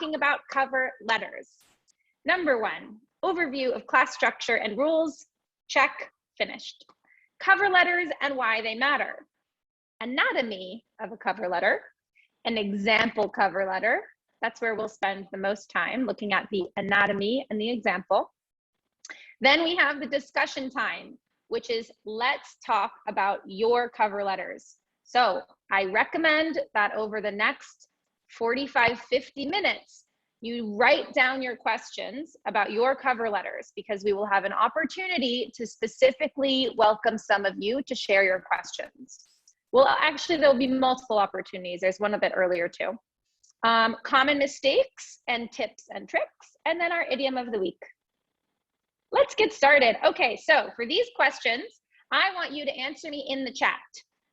talking about cover letters. Number 1, overview of class structure and rules. Check, finished. Cover letters and why they matter. Anatomy of a cover letter, an example cover letter. That's where we'll spend the most time, looking at the anatomy and the example. Then we have the discussion time, which is let's talk about your cover letters. So I recommend that over the next 45, 50 minutes, you write down your questions about your cover letters, because we will have an opportunity to specifically welcome some of you to share your questions. Well, actually, there'll be multiple opportunities. There's one a bit earlier too. Common mistakes and tips and tricks, and then our idiom of the week. Let's get started. Okay, so for these questions, I want you to answer me in the chat.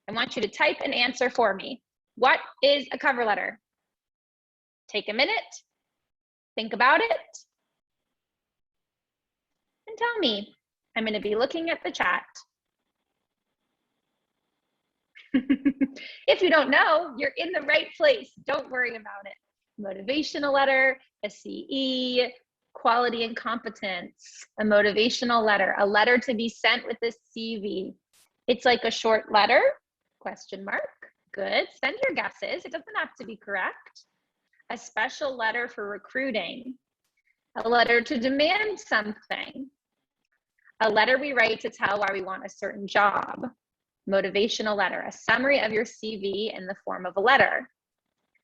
I want you to type an answer for me. What is a cover letter? Take a minute, think about it, and tell me. I'm going to be looking at the chat. If you don't know, you're in the right place. Don't worry about it. Motivational letter, a CE, quality and competence, a motivational letter, a letter to be sent with a CV. It's like a short letter, question mark. Good, send your guesses. It doesn't have to be correct. A special letter for recruiting, a letter to demand something, a letter we write to tell why we want a certain job. Motivational letter, a summary of your CV in the form of a letter.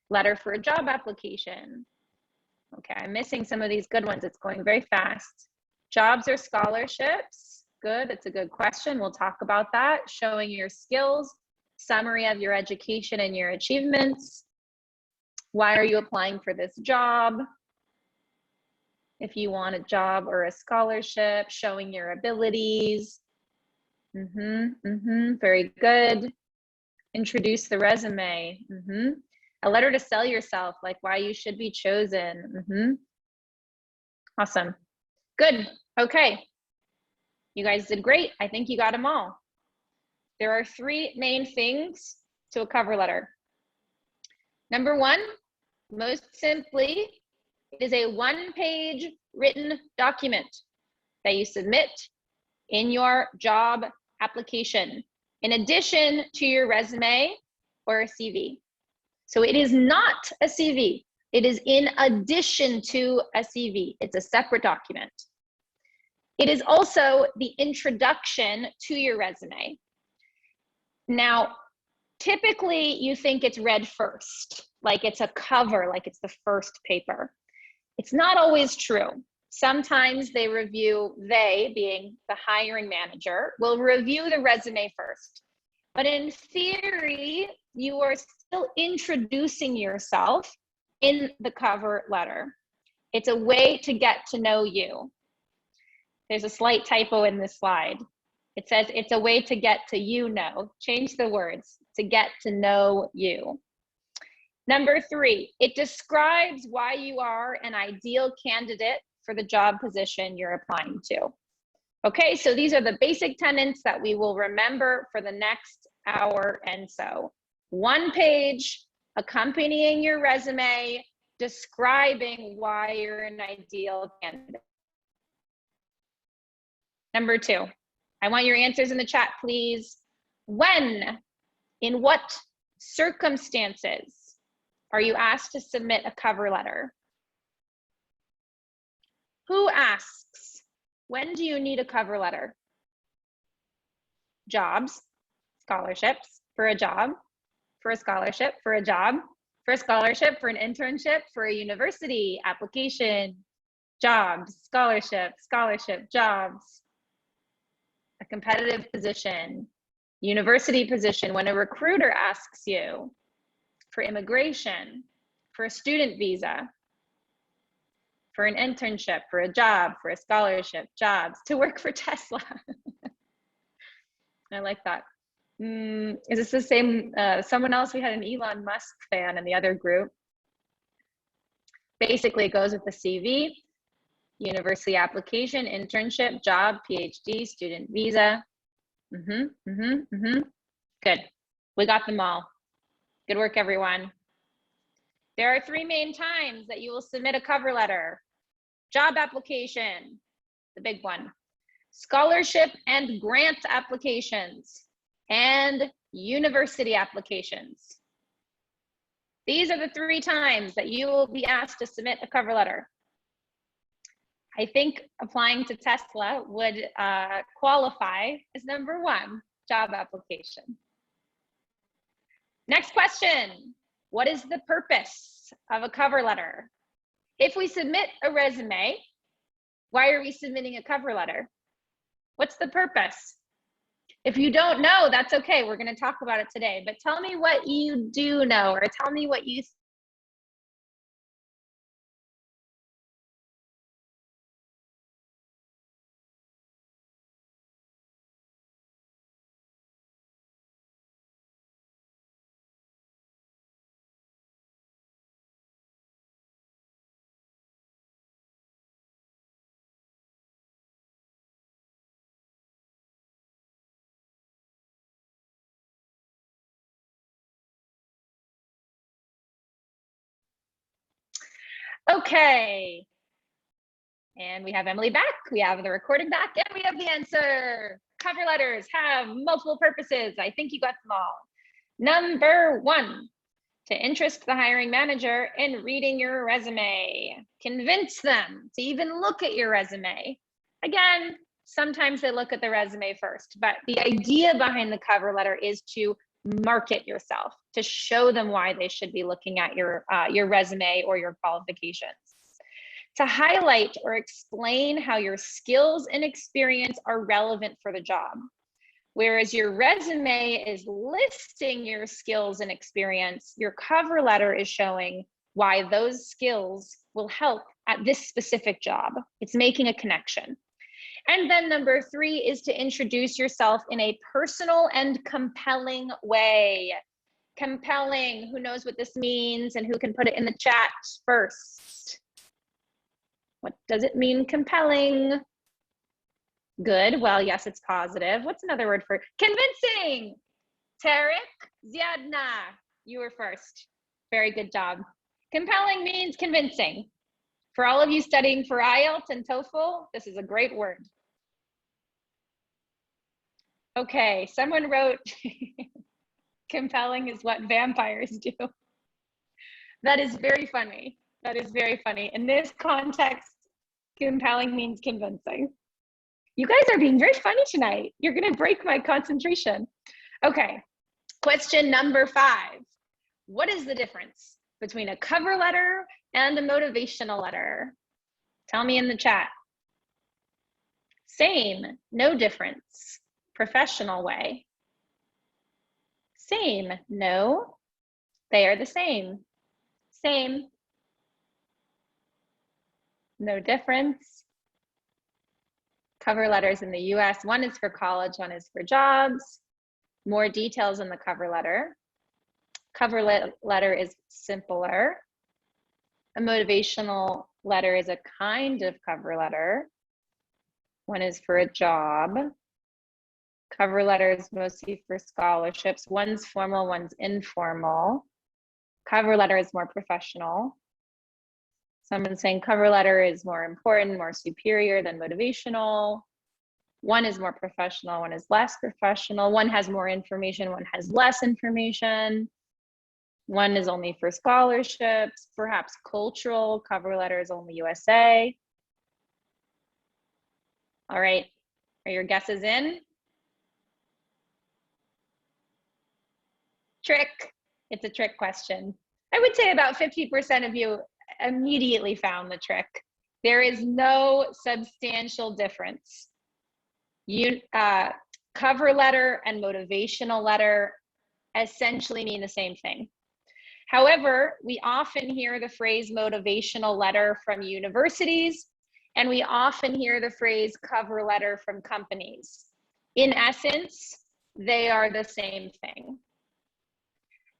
Letter for a job application. Okay, I'm missing some of these good ones. It's going very fast. Jobs or scholarships? Good, it's a good question. We'll talk about that. Showing your skills, summary of your education and your achievements. Why are you applying for this job? If you want a job or a scholarship, showing your abilities. Very good. Introduce the resume. A letter to sell yourself, like why you should be chosen. Awesome. Good. Okay. You guys did great. I think you got them all. There are 3 main things to a cover letter. Number 1, most simply, it is a 1-page written document that you submit in your job application, in addition to your resume or a CV. So it is not a CV. It is in addition to a CV. It's a separate document. It is also the introduction to your resume. Now, typically you think it's read first, like it's a cover, like it's the first paper. It's not always true. Sometimes they being the hiring manager, will review the resume first. But in theory, you are still introducing yourself in the cover letter. It's a way to get to know you. There's a slight typo in this slide. It says it's a way to get to Change the words, to get to know you. Number 3, it describes why you are an ideal candidate for the job position you're applying to. Okay, so these are the basic tenets that we will remember for the next hour and so. 1 page accompanying your resume, describing why you're an ideal candidate. Number 2, I want your answers in the chat, please. When, in what circumstances are you asked to submit a cover letter? Who asks? When do you need a cover letter? Jobs, scholarships, for a job, for a scholarship, for a job, for a scholarship, for an internship, for a university application, jobs, scholarship, jobs, a competitive position, university position, when a recruiter asks you, for immigration, for a student visa, for an internship, for a job, for a scholarship, jobs, to work for Tesla. I like that. Is this the same, someone else, we had an Elon Musk fan in the other group. Basically, it goes with the CV, university application, internship, job, PhD, student visa. Good. We got them all. Good work, everyone. There are three main times that you will submit a cover letter: job application, the big one, scholarship and grant applications, and university applications. These are the three times that you will be asked to submit a cover letter. I think applying to Tesla would qualify as number one, job application. Next question. What is the purpose of a cover letter? If we submit a resume, why are we submitting a cover letter? What's the purpose? If you don't know, that's okay. We're going to talk about it today, but tell me what you do know, or tell me what you Okay. And we have Emily back, we have the recording back, and we have the answer. Cover letters have multiple purposes. I think you got them all. Number one, to interest the hiring manager in reading your resume. Convince them to even look at your resume. Again, sometimes they look at the resume first, but the idea behind the cover letter is to market yourself, to show them why they should be looking at your resume or your qualifications. To highlight or explain how your skills and experience are relevant for the job. Whereas your resume is listing your skills and experience, your cover letter is showing why those skills will help at this specific job. It's making a connection. And then number three is to introduce yourself in a personal and compelling way. Compelling, who knows what this means and who can put it in the chat first? What does it mean, compelling? Good, well, yes, it's positive. What's another word for convincing? Tarek, Ziadna, you were first. Very good job. Compelling means convincing. For all of you studying for IELTS and TOEFL, this is a great word. Okay, someone wrote, compelling is what vampires do. That is very funny. That is very funny. In this context, compelling means convincing. You guys are being very funny tonight. You're going to break my concentration. Okay, question number 5. What is the difference between a cover letter and a motivational letter? Tell me in the chat. Same, no difference. Professional way. Same, no. They are the same. Same. No difference. Cover letters in the US, one is for college, one is for jobs. More details in the cover letter. Cover letter is simpler. A motivational letter is a kind of cover letter. One is for a job. Cover letters mostly for scholarships. One's formal, one's informal. Cover letter is more professional. Someone's saying cover letter is more important, more superior than motivational. One is more professional, one is less professional. One has more information, one has less information. One is only for scholarships, perhaps cultural. Cover letter is only USA. All right, are your guesses in? Trick, it's a trick question. I would say about 50% of you immediately found the trick. There is no substantial difference. Cover letter and motivational letter essentially mean the same thing. However, we often hear the phrase motivational letter from universities, and we often hear the phrase cover letter from companies. In essence, they are the same thing.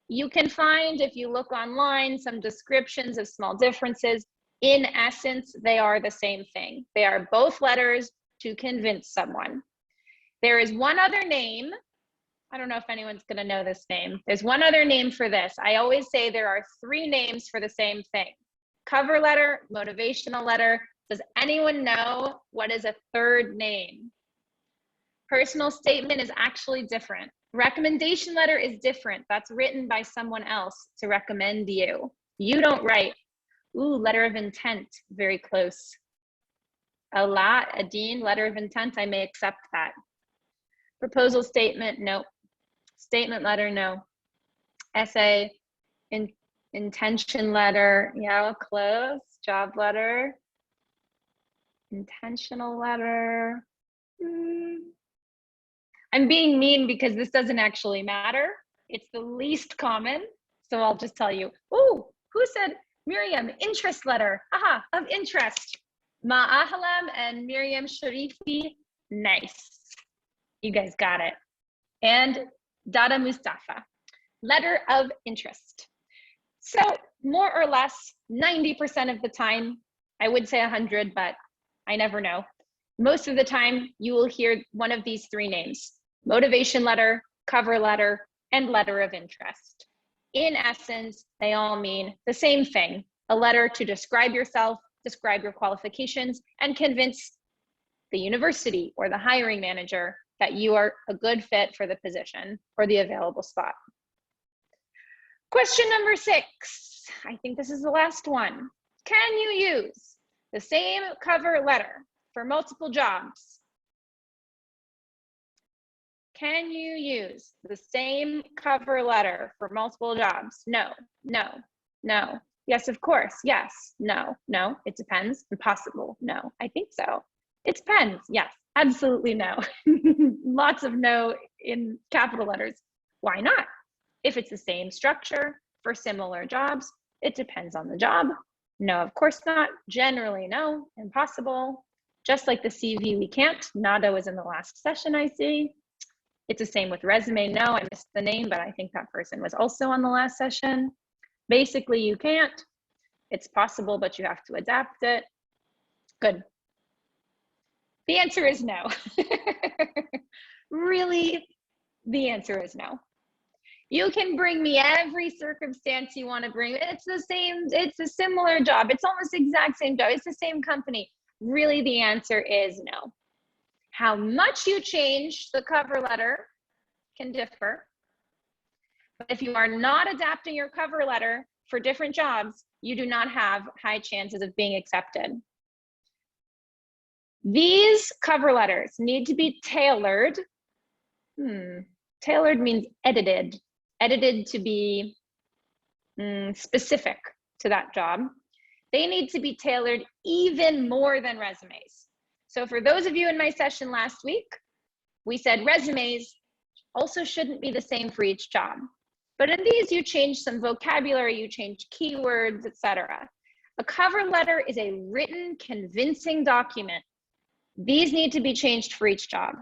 You can find, if you look online, some descriptions of small differences. In essence, they are the same thing. They are both letters to convince someone. There is one other name I don't know if anyone's going to know this name. There's one other name for this. I always say there are 3 names for the same thing. Cover letter, motivational letter. Does anyone know what is a 3rd name? Personal statement is actually different. Recommendation letter is different. That's written by someone else to recommend you. You don't write. Ooh, letter of intent, very close. Adine, letter of intent, I may accept that. Proposal statement, no. Statement letter, no. Essay, intention letter, yeah, close. Job letter, intentional letter. I'm being mean because this doesn't actually matter. It's the least common, so I'll just tell you. Oh, who said Miriam, interest letter? Aha, of interest. Ma'ahlam and Miriam Sharifi, nice. You guys got it. And Dada Mustafa, letter of interest. So more or less 90% of the time, I would say 100, but I never know. Most of the time, you will hear one of these 3 names: motivation letter, cover letter, and letter of interest. In essence, they all mean the same thing: a letter to describe yourself, describe your qualifications, and convince the university or the hiring manager that you are a good fit for the position or the available spot. Question number 6. I think this is the last one. Can you use the same cover letter for multiple jobs? Can you use the same cover letter for multiple jobs? No, no, no. Yes, of course. Yes, no, no. It depends. Impossible. No, I think so. It depends. Yes, absolutely no. Lots of no in capital letters. Why not? If it's the same structure for similar jobs, it depends on the job. No, of course not. Generally, no. Impossible. Just like the CV, we can't. Nada was in the last session, I see. It's the same with resume. No, I missed the name, but I think that person was also on the last session. Basically, you can't. It's possible, but you have to adapt it. Good. The answer is no. Really, the answer is no. You can bring me every circumstance you want to bring. It's the same, it's a similar job. It's almost the exact same job. It's the same company. Really, the answer is no. How much you change the cover letter can differ. But if you are not adapting your cover letter for different jobs, you do not have high chances of being accepted. These cover letters need to be tailored. Tailored means edited. Edited to be specific to that job. They need to be tailored even more than resumes. So for those of you in my session last week, we said resumes also shouldn't be the same for each job. But in these, you change some vocabulary, you change keywords, etc. A cover letter is a written, convincing document. These need to be changed for each job.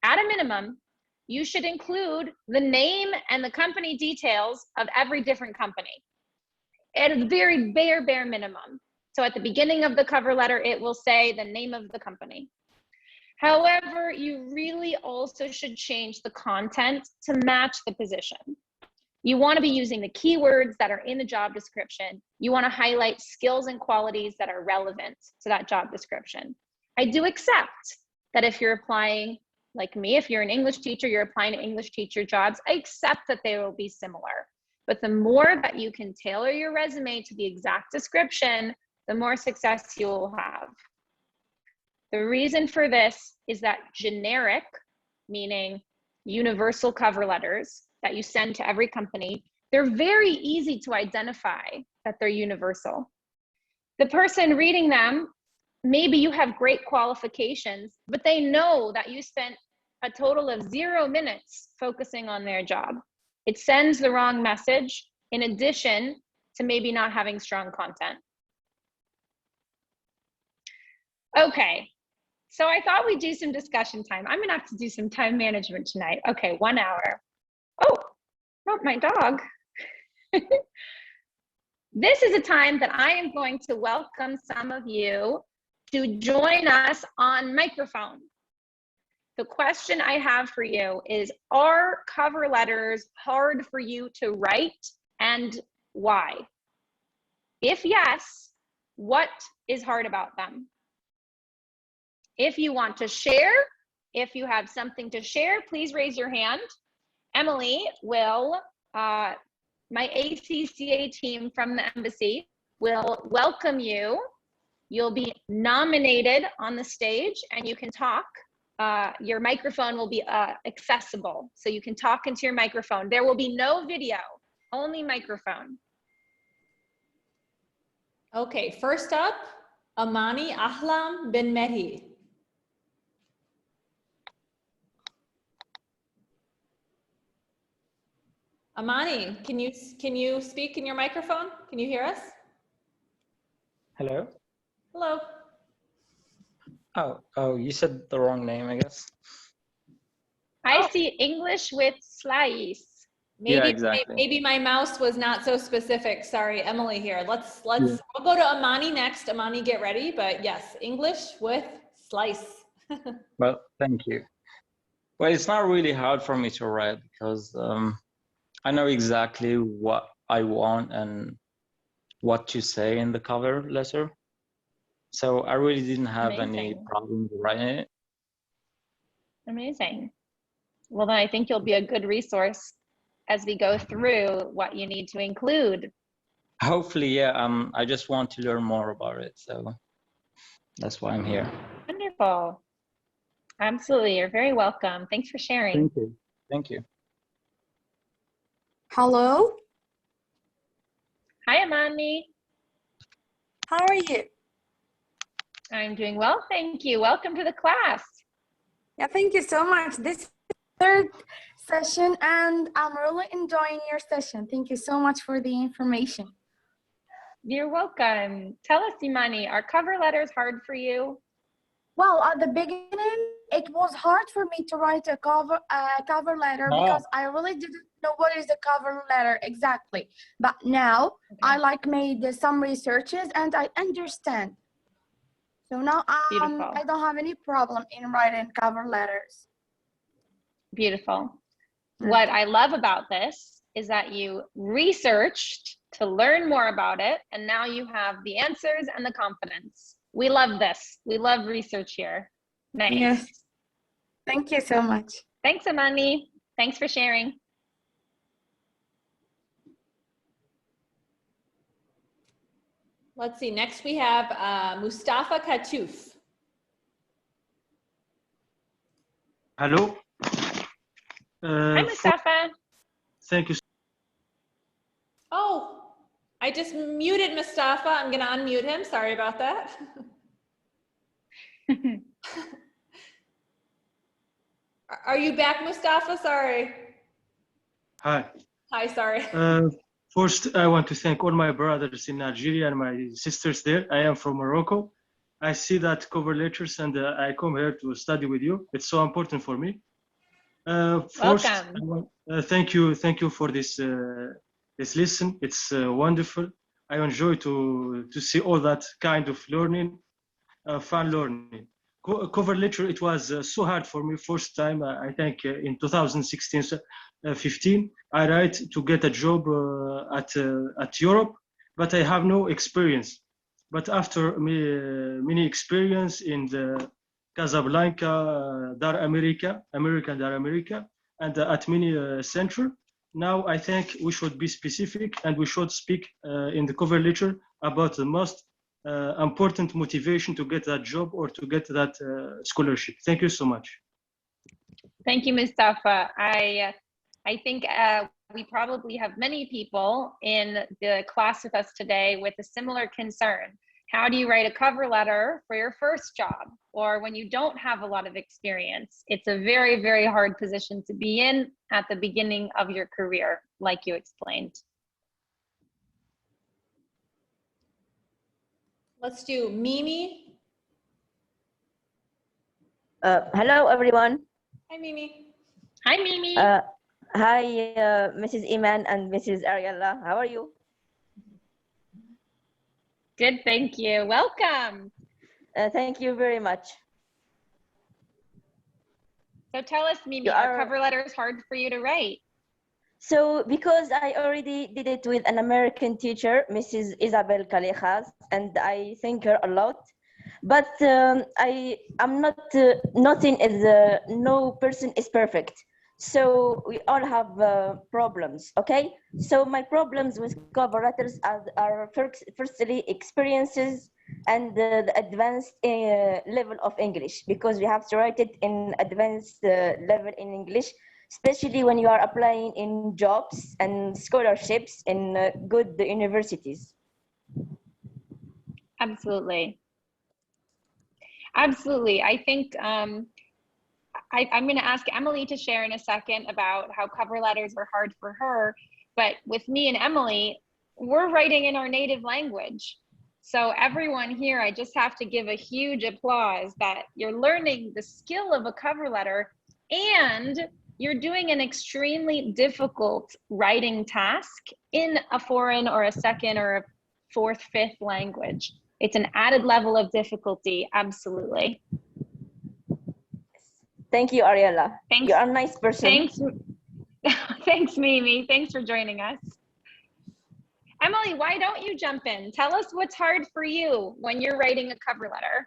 At a minimum, you should include the name and the company details of every different company. At a very bare minimum. So at the beginning of the cover letter, it will say the name of the company. However, you really also should change the content to match the position. You want to be using the keywords that are in the job description. You want to highlight skills and qualities that are relevant to that job description. I do accept that if you're applying, like me, if you're an English teacher, you're applying to English teacher jobs, I accept that they will be similar. But the more that you can tailor your resume to the exact description, the more success you will have. The reason for this is that generic, meaning universal cover letters that you send to every company, they're very easy to identify that they're universal. The person reading them, maybe you have great qualifications, but they know that you spent a total of 0 minutes focusing on their job. It sends the wrong message in addition to maybe not having strong content. Okay, so I thought we'd do some discussion time. I'm gonna have to do some time management tonight. Okay, 1 hour. Oh, not my dog. This is a time that I am going to welcome some of you to join us on microphone. The question I have for you is, are cover letters hard for you to write, and why? If yes, what is hard about them? If you want to share, if you have something to share, please raise your hand. Emily will, my ACCA team from the embassy will welcome you. You'll be nominated on the stage and you can talk. Your microphone will be accessible, so you can talk into your microphone. There will be no video, only microphone. Okay, first up, Amani Ahlam bin Mehdi. Amani, can you speak in your microphone? Can you hear us? Hello? Hello. Oh, you said the wrong name, I guess. I see English with slice. Maybe, yeah, exactly. Maybe my mouse was not so specific. Sorry, Emily here. Let's Yeah. I'll go to Amani next. Amani, get ready. But yes, English with slice. Well, thank you. Well, it's not really hard for me to write because I know exactly what I want and what to say in the cover letter. So I really didn't have any Amazing. problem writing it. Amazing. Well, then I think you'll be a good resource as we go through what you need to include. Hopefully, yeah. I just want to learn more about it, so that's why I'm here. Wonderful. Absolutely. You're very welcome. Thanks for sharing. Thank you. Thank you. Hello, Hi, Amani. how are you? I'm doing well, thank you. Welcome to the class. Yeah, thank you so much. This is the third session and I'm really enjoying your session. Thank you so much for the information. You're welcome. Tell us, Imani, are cover letters hard for you? Well, at the beginning, it was hard for me to write a cover letter because I really didn't know what is the cover letter exactly. But now I made some researches and I understand. So now I don't have any problem in writing cover letters. Beautiful. What I love about this is that you researched to learn more about it, and now you have the answers and the confidence. We love this. We love research here. Nice. Yes. Thank you so much. Thanks, Amani. Thanks for sharing. Let's see. Next we have Mustafa Katouf. Hello. Hi, Mustafa. Thank you. Oh, I just muted Mustafa. I'm going to unmute him. Sorry about that. Are you back, Mustafa? Sorry. Hi. Hi, sorry. First, I want to thank all my brothers in Algeria and my sisters there. I am from Morocco. I see that cover letters and I come here to study with you. It's so important for me. First, thank you for this lesson. It's wonderful. I enjoy to see all that kind of learning, fun learning. Cover letter, it was so hard for me first time. I think in 2016, 15, I write to get a job at Europe, but I have no experience. But after many experience in the Casablanca, Dar America, and at many center. Now I think we should be specific and we should speak in the cover letter about the most important motivation to get that job or to get that scholarship. Thank you so much. Thank you, Mustafa. I think we probably have many people in the class with us today with a similar concern. How do you write a cover letter for your first job or when you don't have a lot of experience? It's a very, very hard position to be in at the beginning of your career, like you explained. Let's do Mimi. Hello, everyone. Hi, Mimi. Hi, Mimi. Hi, Mrs. Iman and Mrs. Ariella. How are you? Good, thank you. Welcome. Thank you very much. So tell us, Mimi, You are are cover letters hard for you to write? so because I already did it with an American teacher, Mrs. Isabel Callejas, and I thank her a lot. But I'm not nothing is no person is perfect. So we all have problems, okay? So my problems with cover letters are firstly experiences and the advanced level of English, because we have to write it in advanced level in English, especially when you are applying in jobs and scholarships in good universities. Absolutely. Absolutely. I think I'm going to ask Emily to share in a second about how cover letters are hard for her. But with me and Emily, we're writing in our native language. So everyone here, I just have to give a huge applause that you're learning the skill of a cover letter, and you're doing an extremely difficult writing task in a foreign or a second or a fourth, fifth language. It's an added level of difficulty. Absolutely. Thank you, Ariella. Thanks. You're a nice person. Thanks. Thanks, Mimi. Thanks for joining us. Emily, why don't you jump in? Tell us what's hard for you when you're writing a cover letter.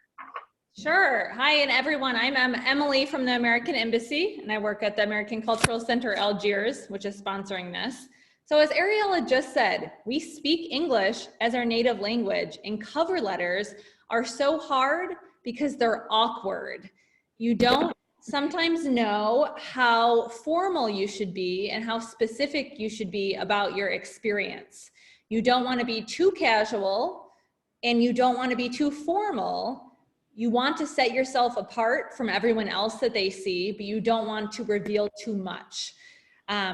Sure. Hi, and everyone. I'm Emily from the American Embassy, and I work at the American Cultural Center, Algiers, which is sponsoring this. So as Ariella just said, we speak English as our native language, and cover letters are so hard because they're awkward. You don't sometimes know how formal you should be and how specific you should be about your experience. You don't want to be too casual, and you don't want to be too formal. You want to set yourself apart from everyone else that they see, but you don't want to reveal too much.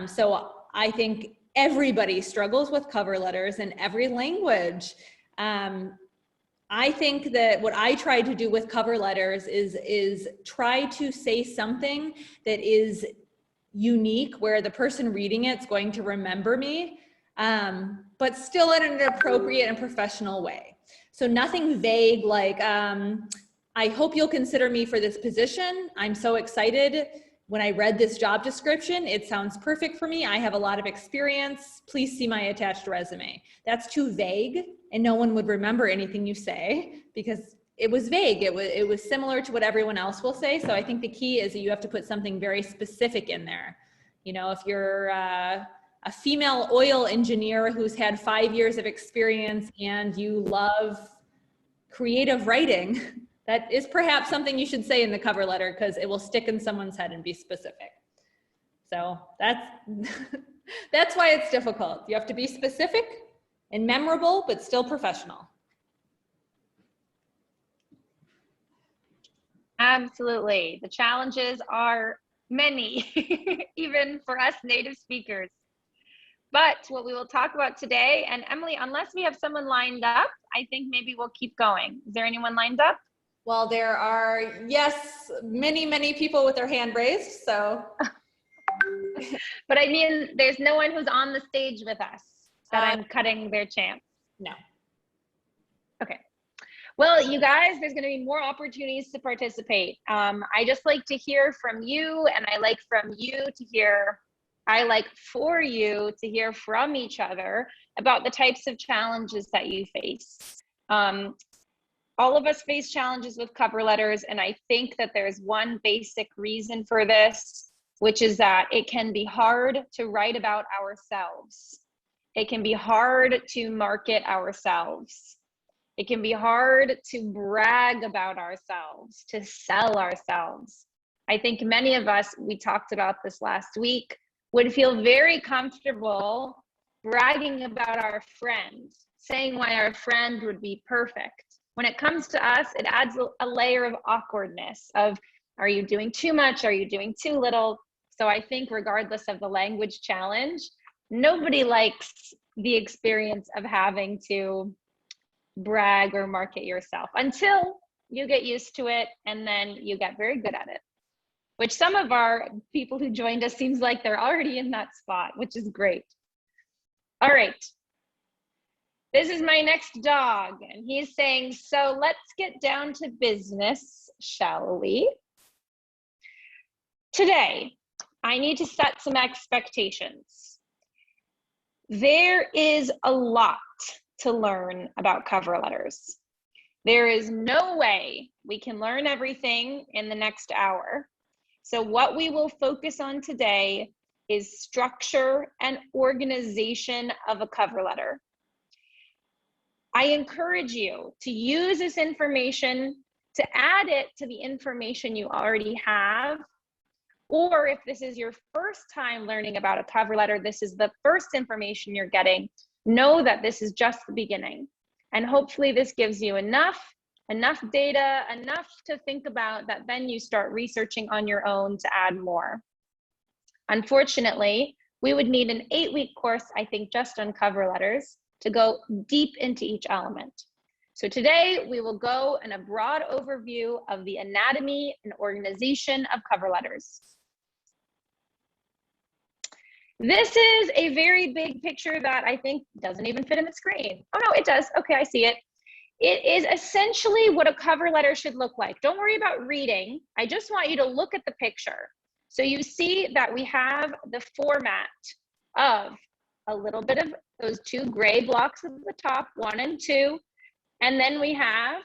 So I think everybody struggles with cover letters in every language. I think that what I try to do with cover letters is try to say something that is unique, where the person reading it's going to remember me, but still in an appropriate and professional way. So nothing vague like, I hope you'll consider me for this position. I'm so excited. When I read this job description, it sounds perfect for me. I have a lot of experience. Please see my attached resume. That's too vague, and no one would remember anything you say because it was vague. It was similar to what everyone else will say. So I think the key is that you have to put something very specific in there. You know, if you're a female oil engineer who's had 5 years of experience and you love creative writing, that is perhaps something you should say in the cover letter, because it will stick in someone's head and be specific. So that's why it's difficult. You have to be specific and memorable, but still professional. Absolutely. The challenges are many, even for us native speakers. But what we will talk about today, and Emily, unless we have someone lined up, I think maybe we'll keep going. Is there anyone lined up? Well, there are, yes, many people with their hand raised, so. But I mean, there's no one who's on the stage with us that I'm cutting their chance. No. Okay. Well, you guys, there's going to be more opportunities to participate. I just like to hear from you, and I like from you to hear, I like for you to hear from each other about the types of challenges that you face. All of us face challenges with cover letters, and I think that there's one basic reason for this, which is that it can be hard to write about ourselves. It can be hard to market ourselves. It can be hard to brag about ourselves, to sell ourselves. I think many of us, we talked about this last week, would feel very comfortable bragging about our friend, saying why our friend would be perfect. When it comes to us, it adds a layer of awkwardness of, are you doing too much? Are you doing too little? So I think regardless of the language challenge, nobody likes the experience of having to brag or market yourself until you get used to it, and then you get very good at it, which some of our people who joined us seems like they're already in that spot, which is great. All right. This is my next dog, and he's saying, so let's get down to business, shall we? Today, I need to set some expectations. There is a lot to learn about cover letters. There is no way we can learn everything in the next hour. So what we will focus on today is structure and organization of a cover letter. I encourage you to use this information to add it to the information you already have. Or if this is your first time learning about a cover letter, this is the first information you're getting, know that this is just the beginning. And hopefully this gives you enough data, enough to think about that then you start researching on your own to add more. Unfortunately, we would need an 8-week course, I think, just on cover letters to go deep into each element. So today we will go in a broad overview of the anatomy and organization of cover letters. This is a very big picture that I think doesn't even fit in the screen. Oh no, it does. Okay, I see it. It is essentially what a cover letter should look like. Don't worry about reading. I just want you to look at the picture. So you see that we have the format of a little bit of those 2 gray blocks at the top, 1 and 2. And then we have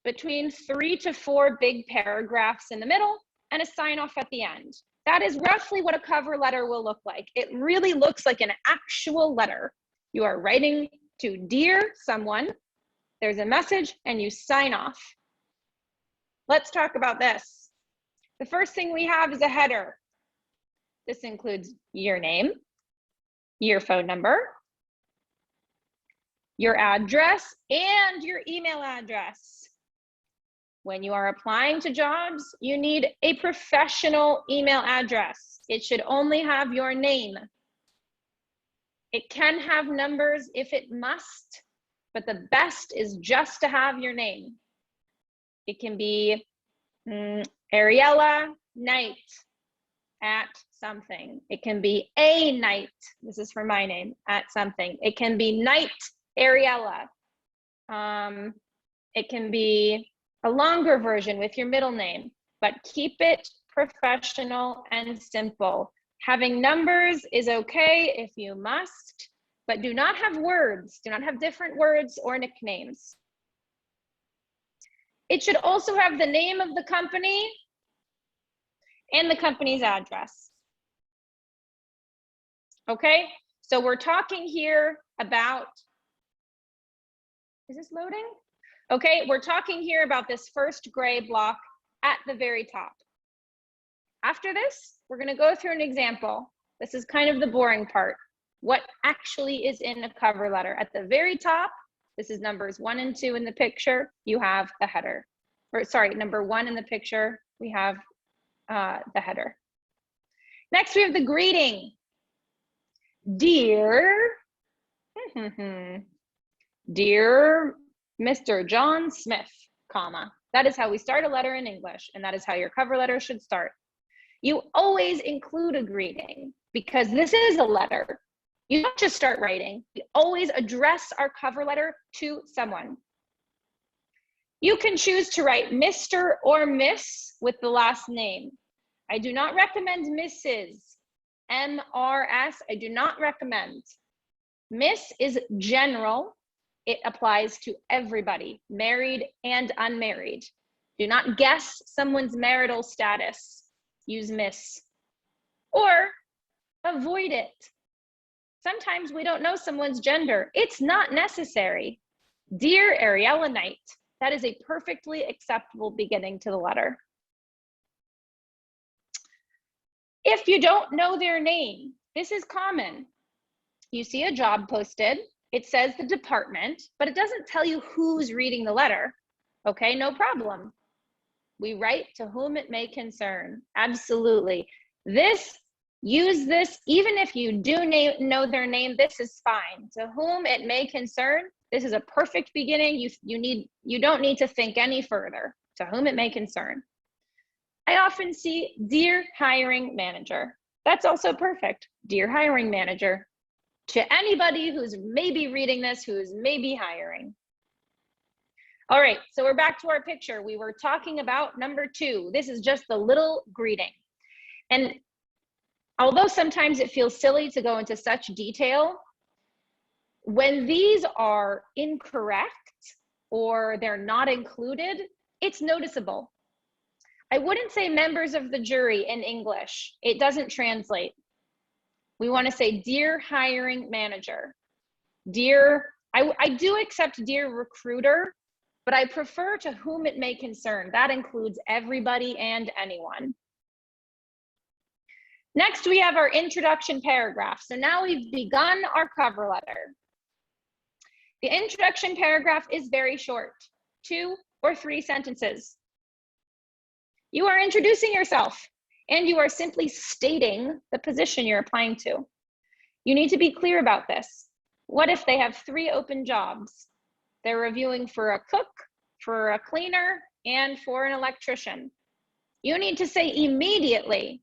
between 3 to 4 big paragraphs in the middle and a sign off at the end. That is roughly what a cover letter will look like. It really looks like an actual letter. You are writing to dear someone, there's a message, and you sign off. Let's talk about this. The first thing we have is a header. This includes your name, your phone number, your address, and your email address. When you are applying to jobs, you need a professional email address. It should only have your name. It can have numbers if it must, but the best is just to have your name. It can be Ariella Knight at something. It can be a Knight. This is for my name, at something. It can be Knight Ariella. It can be a longer version with your middle name, but keep it professional and simple. Having numbers is okay if you must, but do not have words. Do not have different words or nicknames. It should also have the name of the company and the company's address. Okay, so we're talking here about, is this loading? Okay, we're talking here about this first gray block at the very top. After this, we're gonna go through an example. This is kind of the boring part. What actually is in a cover letter? At the very top, this is numbers 1 and 2 in the picture, you have the header. Or sorry, number 1 in the picture, we have the header. Next, we have the greeting. Dear, dear Mr. John Smith, comma. That is how we start a letter in English, and that is how your cover letter should start. You always include a greeting because this is a letter. You don't just start writing. We always address our cover letter to someone. You can choose to write Mr. or Miss with the last name. I do not recommend Mrs. MRS. I do not recommend. Miss is general. It applies to everybody, married and unmarried. Do not guess someone's marital status. Use Miss. Or avoid it. Sometimes we don't know someone's gender. It's not necessary. Dear Ariella Knight, that is a perfectly acceptable beginning to the letter. If you don't know their name, this is common. You see a job posted, it says the department, but it doesn't tell you who's reading the letter. Okay, no problem. We write to whom it may concern. Absolutely. Use this, even if you do know their name, this is fine. To whom it may concern, this is a perfect beginning. You don't need to think any further. To whom it may concern. I often see dear hiring manager. That's also perfect. Dear hiring manager. To anybody who's maybe reading this, who's maybe hiring. All right, so we're back to our picture. We were talking about number 2. This is just the little greeting. And although sometimes it feels silly to go into such detail, when these are incorrect or they're not included, it's noticeable. I wouldn't say members of the jury in English. It doesn't translate. We want to say, dear hiring manager, dear, I do accept dear recruiter, but I prefer to whom it may concern. That includes everybody and anyone. Next, we have our introduction paragraph. So now we've begun our cover letter. The introduction paragraph is very short, 2 or 3 sentences. You are introducing yourself and you are simply stating the position you're applying to. You need to be clear about this. What if they have 3 open jobs? They're reviewing for a cook, for a cleaner, and for an electrician. You need to say immediately,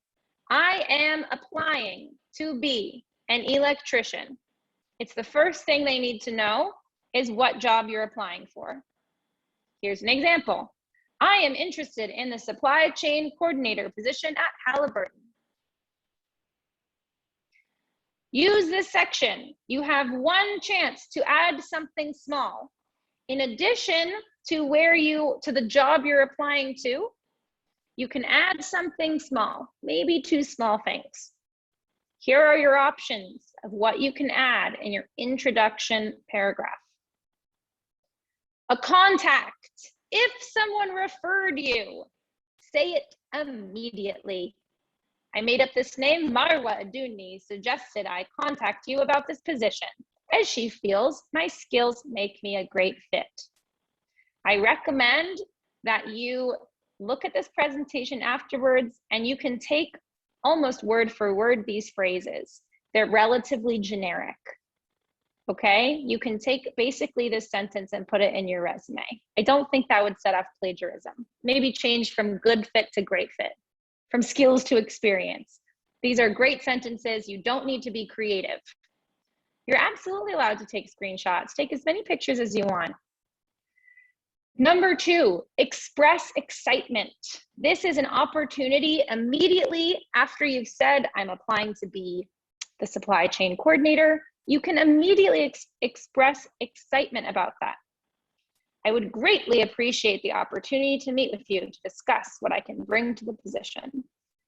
I am applying to be an electrician. It's the first thing they need to know is what job you're applying for. Here's an example. I am interested in the supply chain coordinator position at Halliburton. Use this section. You have one chance to add something small. In addition to the job you're applying to, you can add something small, maybe 2 small things. Here are your options of what you can add in your introduction paragraph. A contact. If someone referred you, say it immediately. I made up this name. Marwa Aduni suggested I contact you about this position, as she feels my skills make me a great fit. I recommend that you look at this presentation afterwards and you can take almost word for word these phrases. They're relatively generic. Okay, you can take basically this sentence and put it in your resume. I don't think that would set off plagiarism. Maybe change from good fit to great fit, from skills to experience. These are great sentences. You don't need to be creative. You're absolutely allowed to take screenshots. Take as many pictures as you want. Number 2, express excitement. This is an opportunity immediately after you've said, I'm applying to be the supply chain coordinator. You can immediately express excitement about that. I would greatly appreciate the opportunity to meet with you to discuss what I can bring to the position.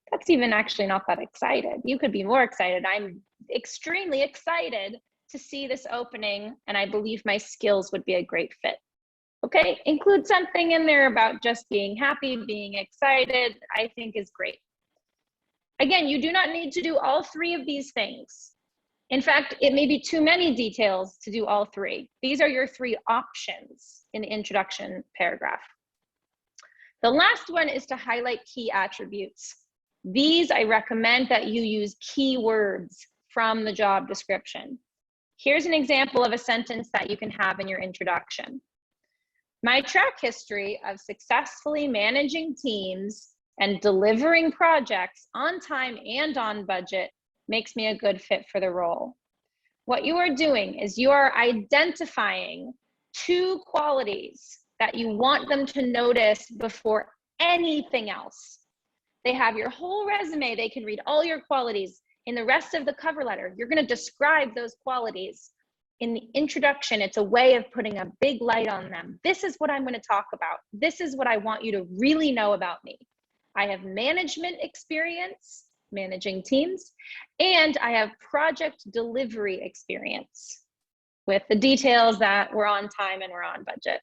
That's even actually not that excited. You could be more excited. I'm extremely excited to see this opening, and I believe my skills would be a great fit. Okay, include something in there about just being happy, being excited, I think is great. Again, you do not need to do all 3 of these things. In fact, it may be too many details to do all 3. These are your 3 options in the introduction paragraph. The last one is to highlight key attributes. These, I recommend that you use keywords from the job description. Here's an example of a sentence that you can have in your introduction. My track history of successfully managing teams and delivering projects on time and on budget makes me a good fit for the role. What you are doing is you are identifying 2 qualities that you want them to notice before anything else. They have your whole resume. They can read all your qualities. In the rest of the cover letter, you're going to describe those qualities. In the introduction, it's a way of putting a big light on them. This is what I'm going to talk about. This is what I want you to really know about me. I have management experience, managing teams, and I have project delivery experience with the details that we're on time and we're on budget.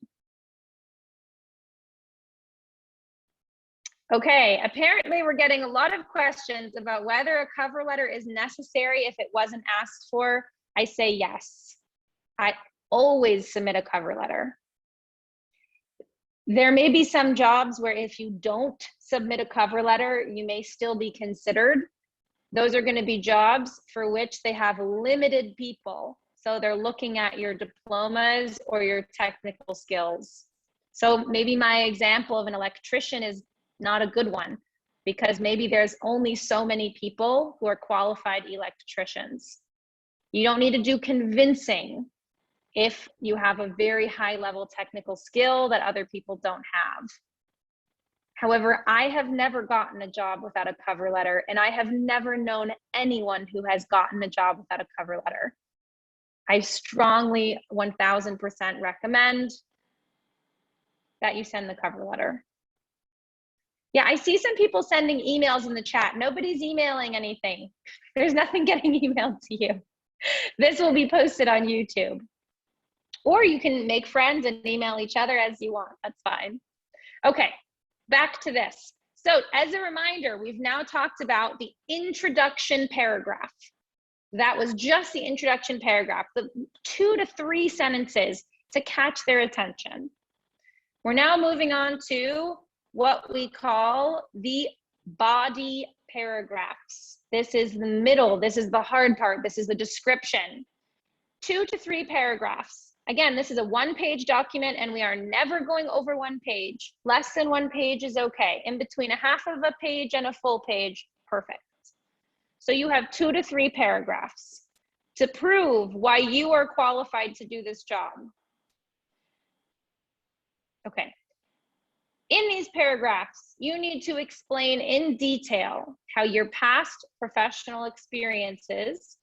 Okay, apparently we're getting a lot of questions about whether a cover letter is necessary if it wasn't asked for. I say yes. I always submit a cover letter. There may be some jobs where if you don't submit a cover letter, you may still be considered. Those are going to be jobs for which they have limited people. So they're looking at your diplomas or your technical skills. So maybe my example of an electrician is not a good one because maybe there's only so many people who are qualified electricians. You don't need to do convincing if you have a very high level technical skill that other people don't have. However, I have never gotten a job without a cover letter, and I have never known anyone who has gotten a job without a cover letter. I strongly 1000% recommend that you send the cover letter. Yeah, I see some people sending emails in the chat. Nobody's emailing anything. There's nothing getting emailed to you. This will be posted on YouTube. Or you can make friends and email each other as you want. That's fine. Okay, back to this. So as a reminder, we've now talked about the introduction paragraph. That was just the introduction paragraph, the 2 to 3 sentences to catch their attention. We're now moving on to what we call the body paragraphs. This is the middle, this is the hard part, this is the description. 2 to 3 paragraphs. Again, this is a 1-page document and we are never going over 1 page. Less than 1 page is okay. In between a half of a page and a full page, perfect. So you have 2 to 3 paragraphs to prove why you are qualified to do this job. Okay. In these paragraphs, you need to explain in detail how your past professional experiences,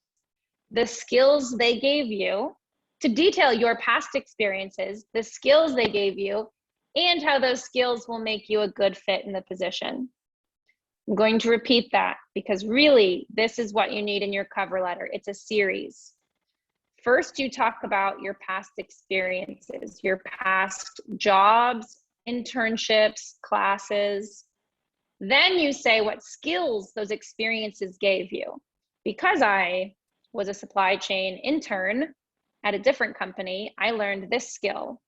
the skills they gave you, to detail your past experiences, the skills they gave you, and how those skills will make you a good fit in the position. I'm going to repeat that because really, this is what you need in your cover letter. It's a series. First, you talk about your past experiences, your past jobs, internships, classes. Then you say what skills those experiences gave you. Because I was a supply chain intern at a different company, I learned this skill.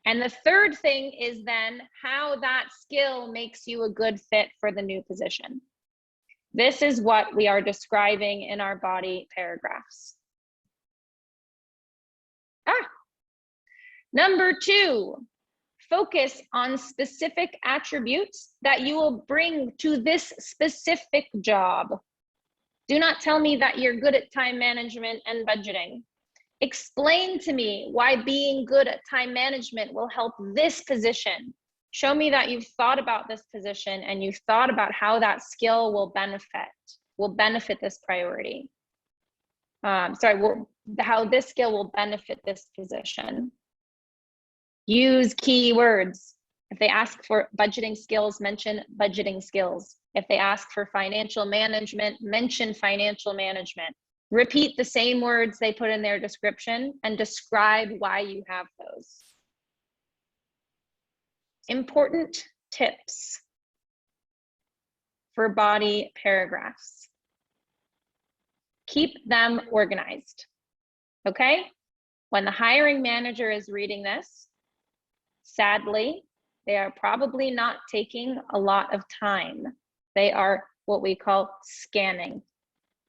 And the third thing is then how that skill makes you a good fit for the new position. This is what we are describing in our body paragraphs. Number 2, focus on specific attributes that you will bring to this specific job. Do not tell me that you're good at time management and budgeting. Explain to me why being good at time management will help this position. Show me that you've thought about this position and you've thought about how that skill will benefit this priority. How this skill will benefit this position. Use keywords. If they ask for budgeting skills, mention budgeting skills. If they ask for financial management, mention financial management. Repeat the same words they put in their description and describe why you have those. Important tips for body paragraphs. Keep them organized, okay? When the hiring manager is reading this, sadly, they are probably not taking a lot of time. They are what we call scanning.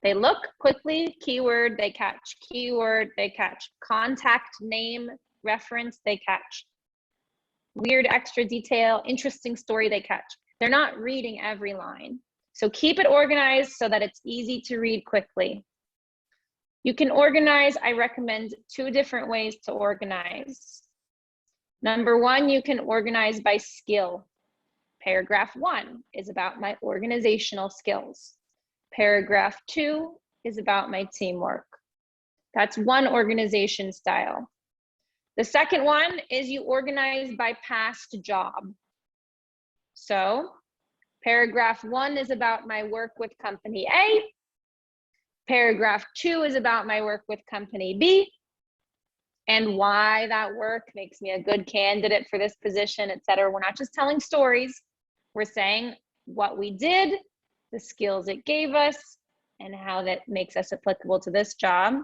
They look quickly, keyword, they catch keyword, they catch contact name, reference, they catch weird extra detail, interesting story, they catch. They're not reading every line. So keep it organized so that it's easy to read quickly. You can organize, I recommend 2 different ways to organize. Number 1, you can organize by skill. Paragraph 1 is about my organizational skills. Paragraph 2 is about my teamwork. That's one organization style. The second one is you organize by past job. So paragraph 1 is about my work with company A. Paragraph 2 is about my work with company B and why that work makes me a good candidate for this position, etc. We're not just telling stories. We're saying what we did, the skills it gave us, and how that makes us applicable to this job.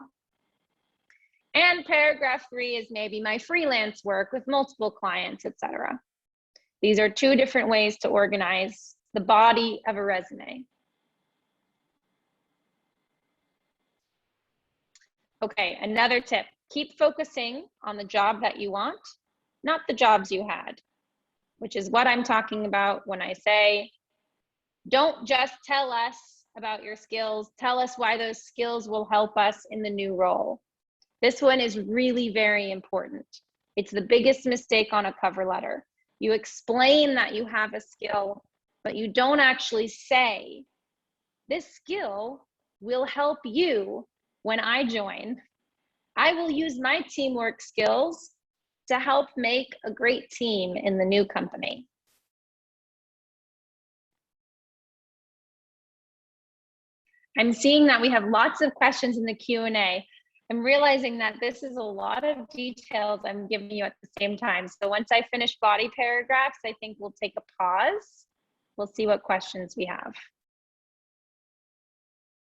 And paragraph 3 is maybe my freelance work with multiple clients, etc. These are 2 different ways to organize the body of a resume. Okay, another tip, keep focusing on the job that you want, not the jobs you had, which is what I'm talking about when I say, don't just tell us about your skills, tell us why those skills will help us in the new role. This one is really very important. It's the biggest mistake on a cover letter. You explain that you have a skill, but you don't actually say, this skill will help you when I join. I will use my teamwork skills to help make a great team in the new company. I'm seeing that we have lots of questions in the Q&A. I'm realizing that this is a lot of details I'm giving you at the same time. So once I finish body paragraphs, I think we'll take a pause. We'll see what questions we have.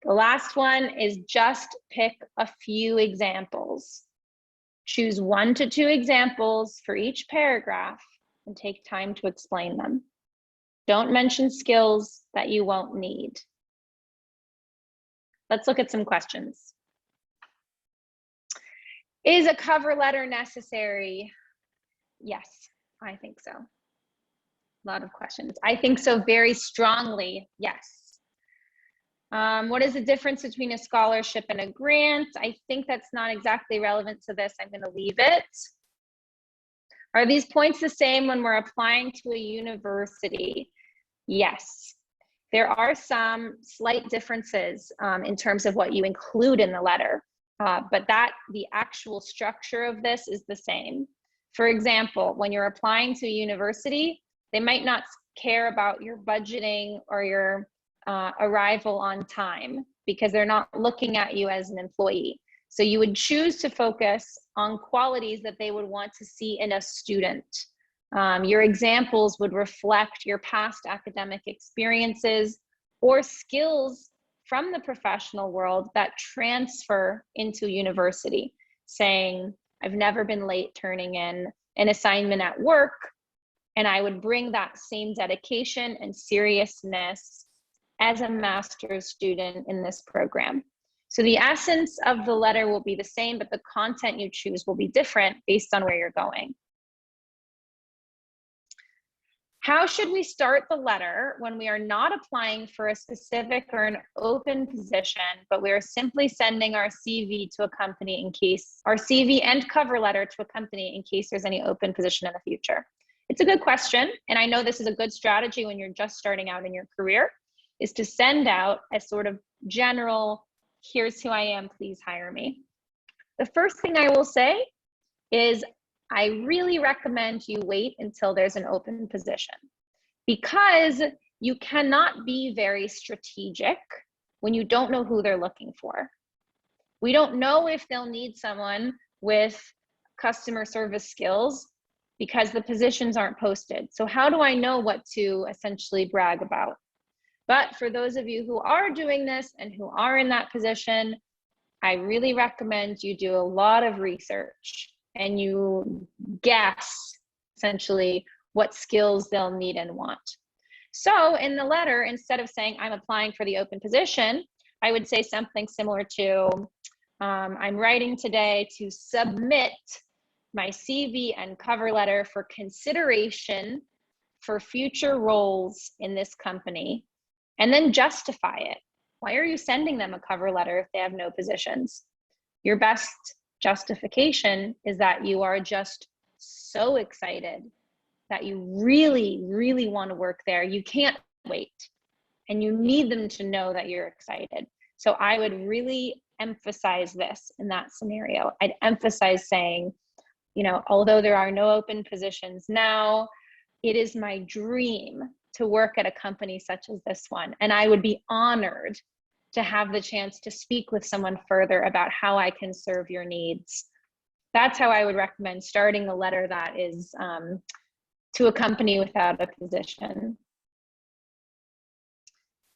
The last one is just pick a few examples. Choose 1 to 2 examples for each paragraph and take time to explain them. Don't mention skills that you won't need. Let's look at some questions. Is a cover letter necessary? Yes, I think so. A lot of questions. I think so very strongly, yes. What is the difference between a scholarship and a grant? I think that's not exactly relevant to this. I'm going to leave it. Are these points the same when we're applying to a university? Yes. There are some slight differences in terms of what you include in the letter, but the actual structure of this is the same. For example, when you're applying to a university, they might not care about your budgeting or your arrival on time because they're not looking at you as an employee. So you would choose to focus on qualities that they would want to see in a student. Your examples would reflect your past academic experiences or skills from the professional world that transfer into university, saying, I've never been late turning in an assignment at work, and I would bring that same dedication and seriousness as a master's student in this program. So the essence of the letter will be the same, but the content you choose will be different based on where you're going. How should we start the letter when we are not applying for a specific or an open position, but we are simply sending our CV to a company in case, our CV and cover letter to a company in case there's any open position in the future? It's a good question, and I know this is a good strategy when you're just starting out in your career, is to send out a sort of general, here's who I am, please hire me. The first thing I will say is I really recommend you wait until there's an open position, because you cannot be very strategic when you don't know who they're looking for. We don't know if they'll need someone with customer service skills because the positions aren't posted. So how do I know what to essentially brag about? But for those of you who are doing this and who are in that position, I really recommend you do a lot of research and you guess essentially what skills they'll need and want. So in the letter, instead of saying I'm applying for the open position, I would say something similar to, I'm writing today to submit my CV and cover letter for consideration for future roles in this company, and then justify it. Why are you sending them a cover letter if they have no positions? Your best justification is that you are just so excited that you really, really want to work there. You can't wait, and you need them to know that you're excited. So I would really emphasize this in that scenario. I'd emphasize saying, you know, although there are no open positions now, it is my dream to work at a company such as this one. And I would be honored to have the chance to speak with someone further about how I can serve your needs. That's how I would recommend starting a letter that is to a company without a position.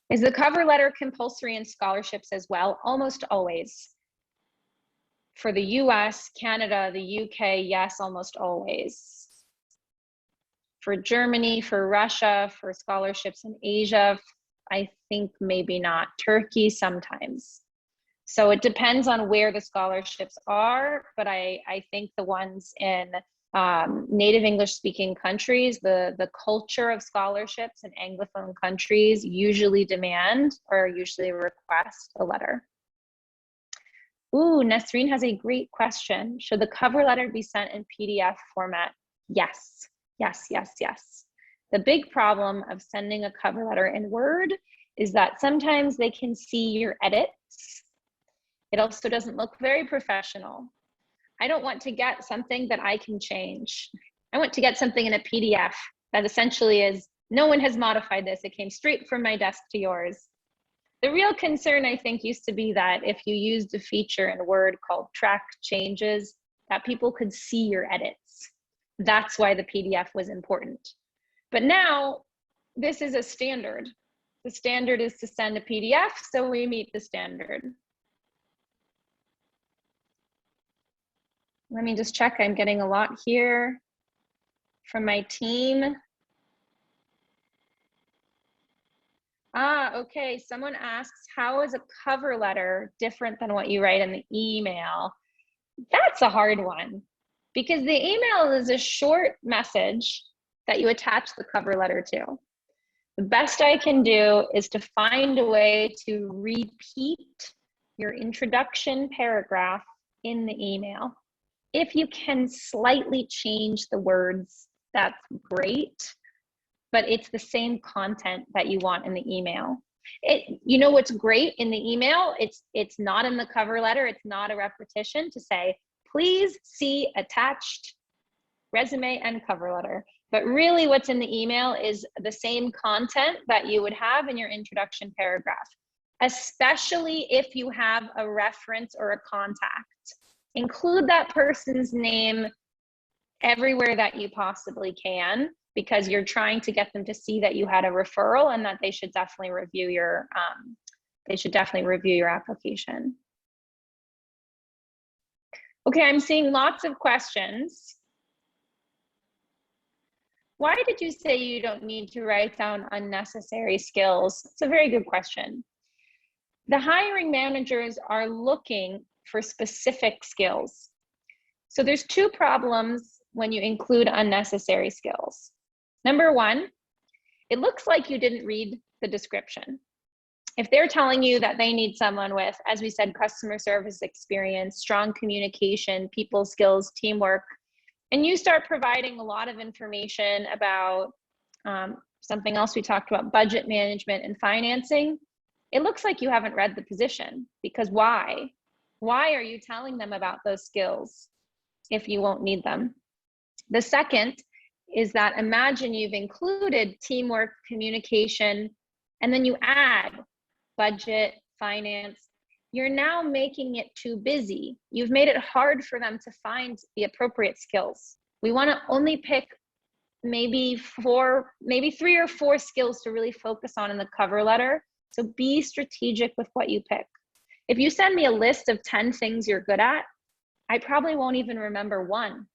Is the cover letter compulsory in scholarships as well? Almost always. For the US, Canada, the UK, yes, almost always. For Germany, for Russia, for scholarships in Asia, I think maybe not. Turkey, sometimes. So it depends on where the scholarships are, but I think the ones in native English speaking countries, the culture of scholarships in Anglophone countries usually demand or usually request a letter. Ooh, Nasreen has a great question. Should the cover letter be sent in PDF format? Yes. Yes, yes, yes. The big problem of sending a cover letter in Word is that sometimes they can see your edits. It also doesn't look very professional. I don't want to get something that I can change. I want to get something in a PDF that essentially is, no one has modified this. It came straight from my desk to yours. The real concern, I think, used to be that if you used a feature in Word called track changes, that people could see your edits. That's why the PDF was important. But now this is a standard. The standard is to send a PDF, so we meet the standard. Let me just check. I'm getting a lot here from my team. Okay. Someone asks, how is a cover letter different than what you write in the email? That's a hard one because the email is a short message that you attach the cover letter to. The best I can do is to find a way to repeat your introduction paragraph in the email. If you can slightly change the words, that's great, but it's the same content that you want in the email. You know what's great in the email? It's not in the cover letter. It's not a repetition to say, please see attached resume and cover letter. But really what's in the email is the same content that you would have in your introduction paragraph, especially if you have a reference or a contact. Include that person's name everywhere that you possibly can, because you're trying to get them to see that you had a referral and that they should definitely review your application. Okay, I'm seeing lots of questions. Why did you say you don't need to write down unnecessary skills? It's a very good question. The hiring managers are looking for specific skills. So there's two problems when you include unnecessary skills. Number one, it looks like you didn't read the description. If they're telling you that they need someone with, as we said, customer service experience, strong communication, people skills, teamwork, and you start providing a lot of information about something else we talked about, budget management and financing, it looks like you haven't read the position. Because why? Why are you telling them about those skills if you won't need them? The second is that imagine you've included teamwork, communication, and then you add budget, finance. You're now making it too busy. You've made it hard for them to find the appropriate skills. We want to only pick maybe 3 or 4 skills to really focus on in the cover letter. So be strategic with what you pick. If you send me a list of 10 things you're good at, I probably won't even remember one.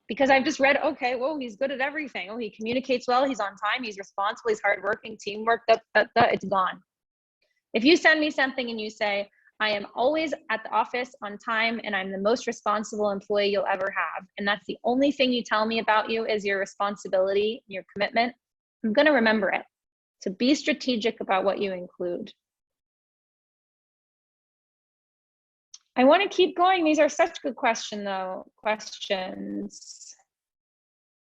Because I've just read, okay, whoa, he's good at everything. Oh, he communicates well, he's on time, he's responsible, he's hardworking, teamwork, it's gone. If you send me something and you say, I am always at the office on time and I'm the most responsible employee you'll ever have, and that's the only thing you tell me about you is your responsibility, your commitment, I'm gonna remember it. So be strategic about what you include. I want to keep going. These are such good questions.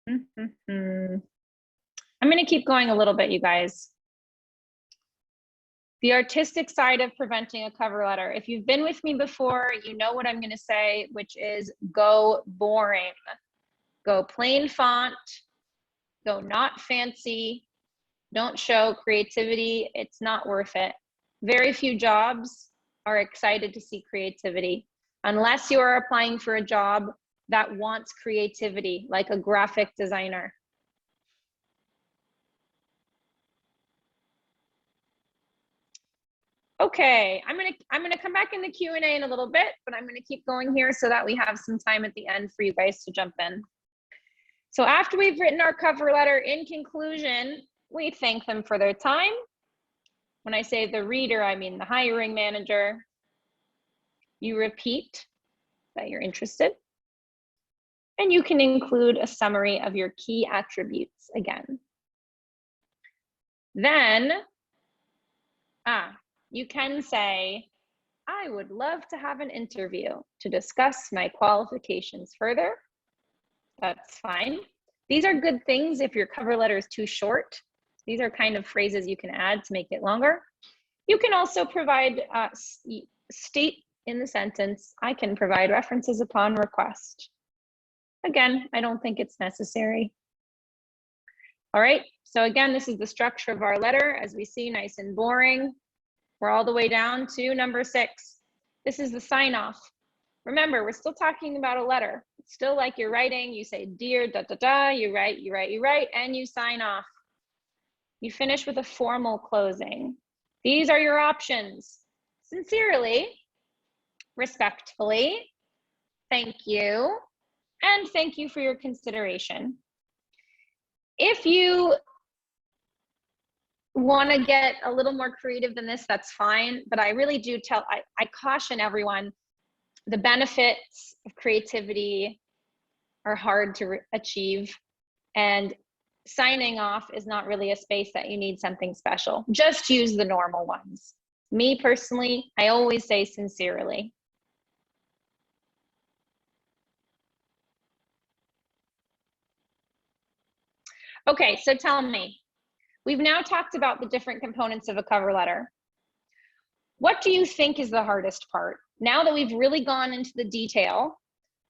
I'm going to keep going a little bit, you guys. The artistic side of preventing a cover letter. If you've been with me before, you know what I'm going to say, which is go boring. Go plain font. Go not fancy. Don't show creativity. It's not worth it. Very few jobs are excited to see creativity, unless you are applying for a job that wants creativity, like a graphic designer. Okay, I'm gonna come back in the Q&A in a little bit, but I'm gonna keep going here so that we have some time at the end for you guys to jump in. So after we've written our cover letter, in conclusion, we thank them for their time. When I say the reader, I mean the hiring manager. You repeat that you're interested. And you can include a summary of your key attributes again. Then, you can say, I would love to have an interview to discuss my qualifications further. That's fine. These are good things if your cover letter is too short. These are kind of phrases you can add to make it longer. You can also provide, state in the sentence, I can provide references upon request. Again, I don't think it's necessary. All right, so again, this is the structure of our letter. As we see, nice and boring. We're all the way down to number 6. This is the sign off. Remember, we're still talking about a letter. It's still like you're writing, you say, dear, da, da, da, you write, and you sign off. You finish with a formal closing. These are your options. Sincerely, respectfully, thank you, and thank you for your consideration. If you want to get a little more creative than this, that's fine, but I really do I caution everyone, the benefits of creativity are hard to achieve, and signing off is not really a space that you need something special. Just use the normal ones. Me personally, I always say sincerely. Okay, so tell me, we've now talked about the different components of a cover letter. What do you think is the hardest part? Now that we've really gone into the detail,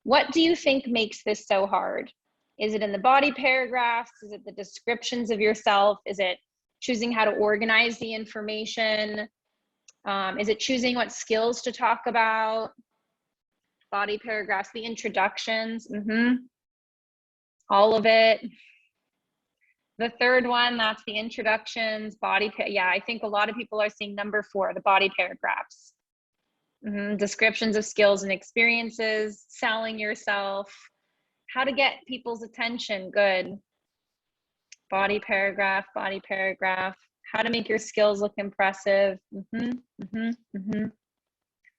what do you think makes this so hard? Is it in the body paragraphs? Is it the descriptions of yourself? Is it choosing how to organize the information? Is it choosing what skills to talk about? Body paragraphs, the introductions, all of it. The third one, that's the introductions, yeah, I think a lot of people are seeing number 4, the body paragraphs. Descriptions of skills and experiences, selling yourself, how to get people's attention, good. Body paragraph, how to make your skills look impressive.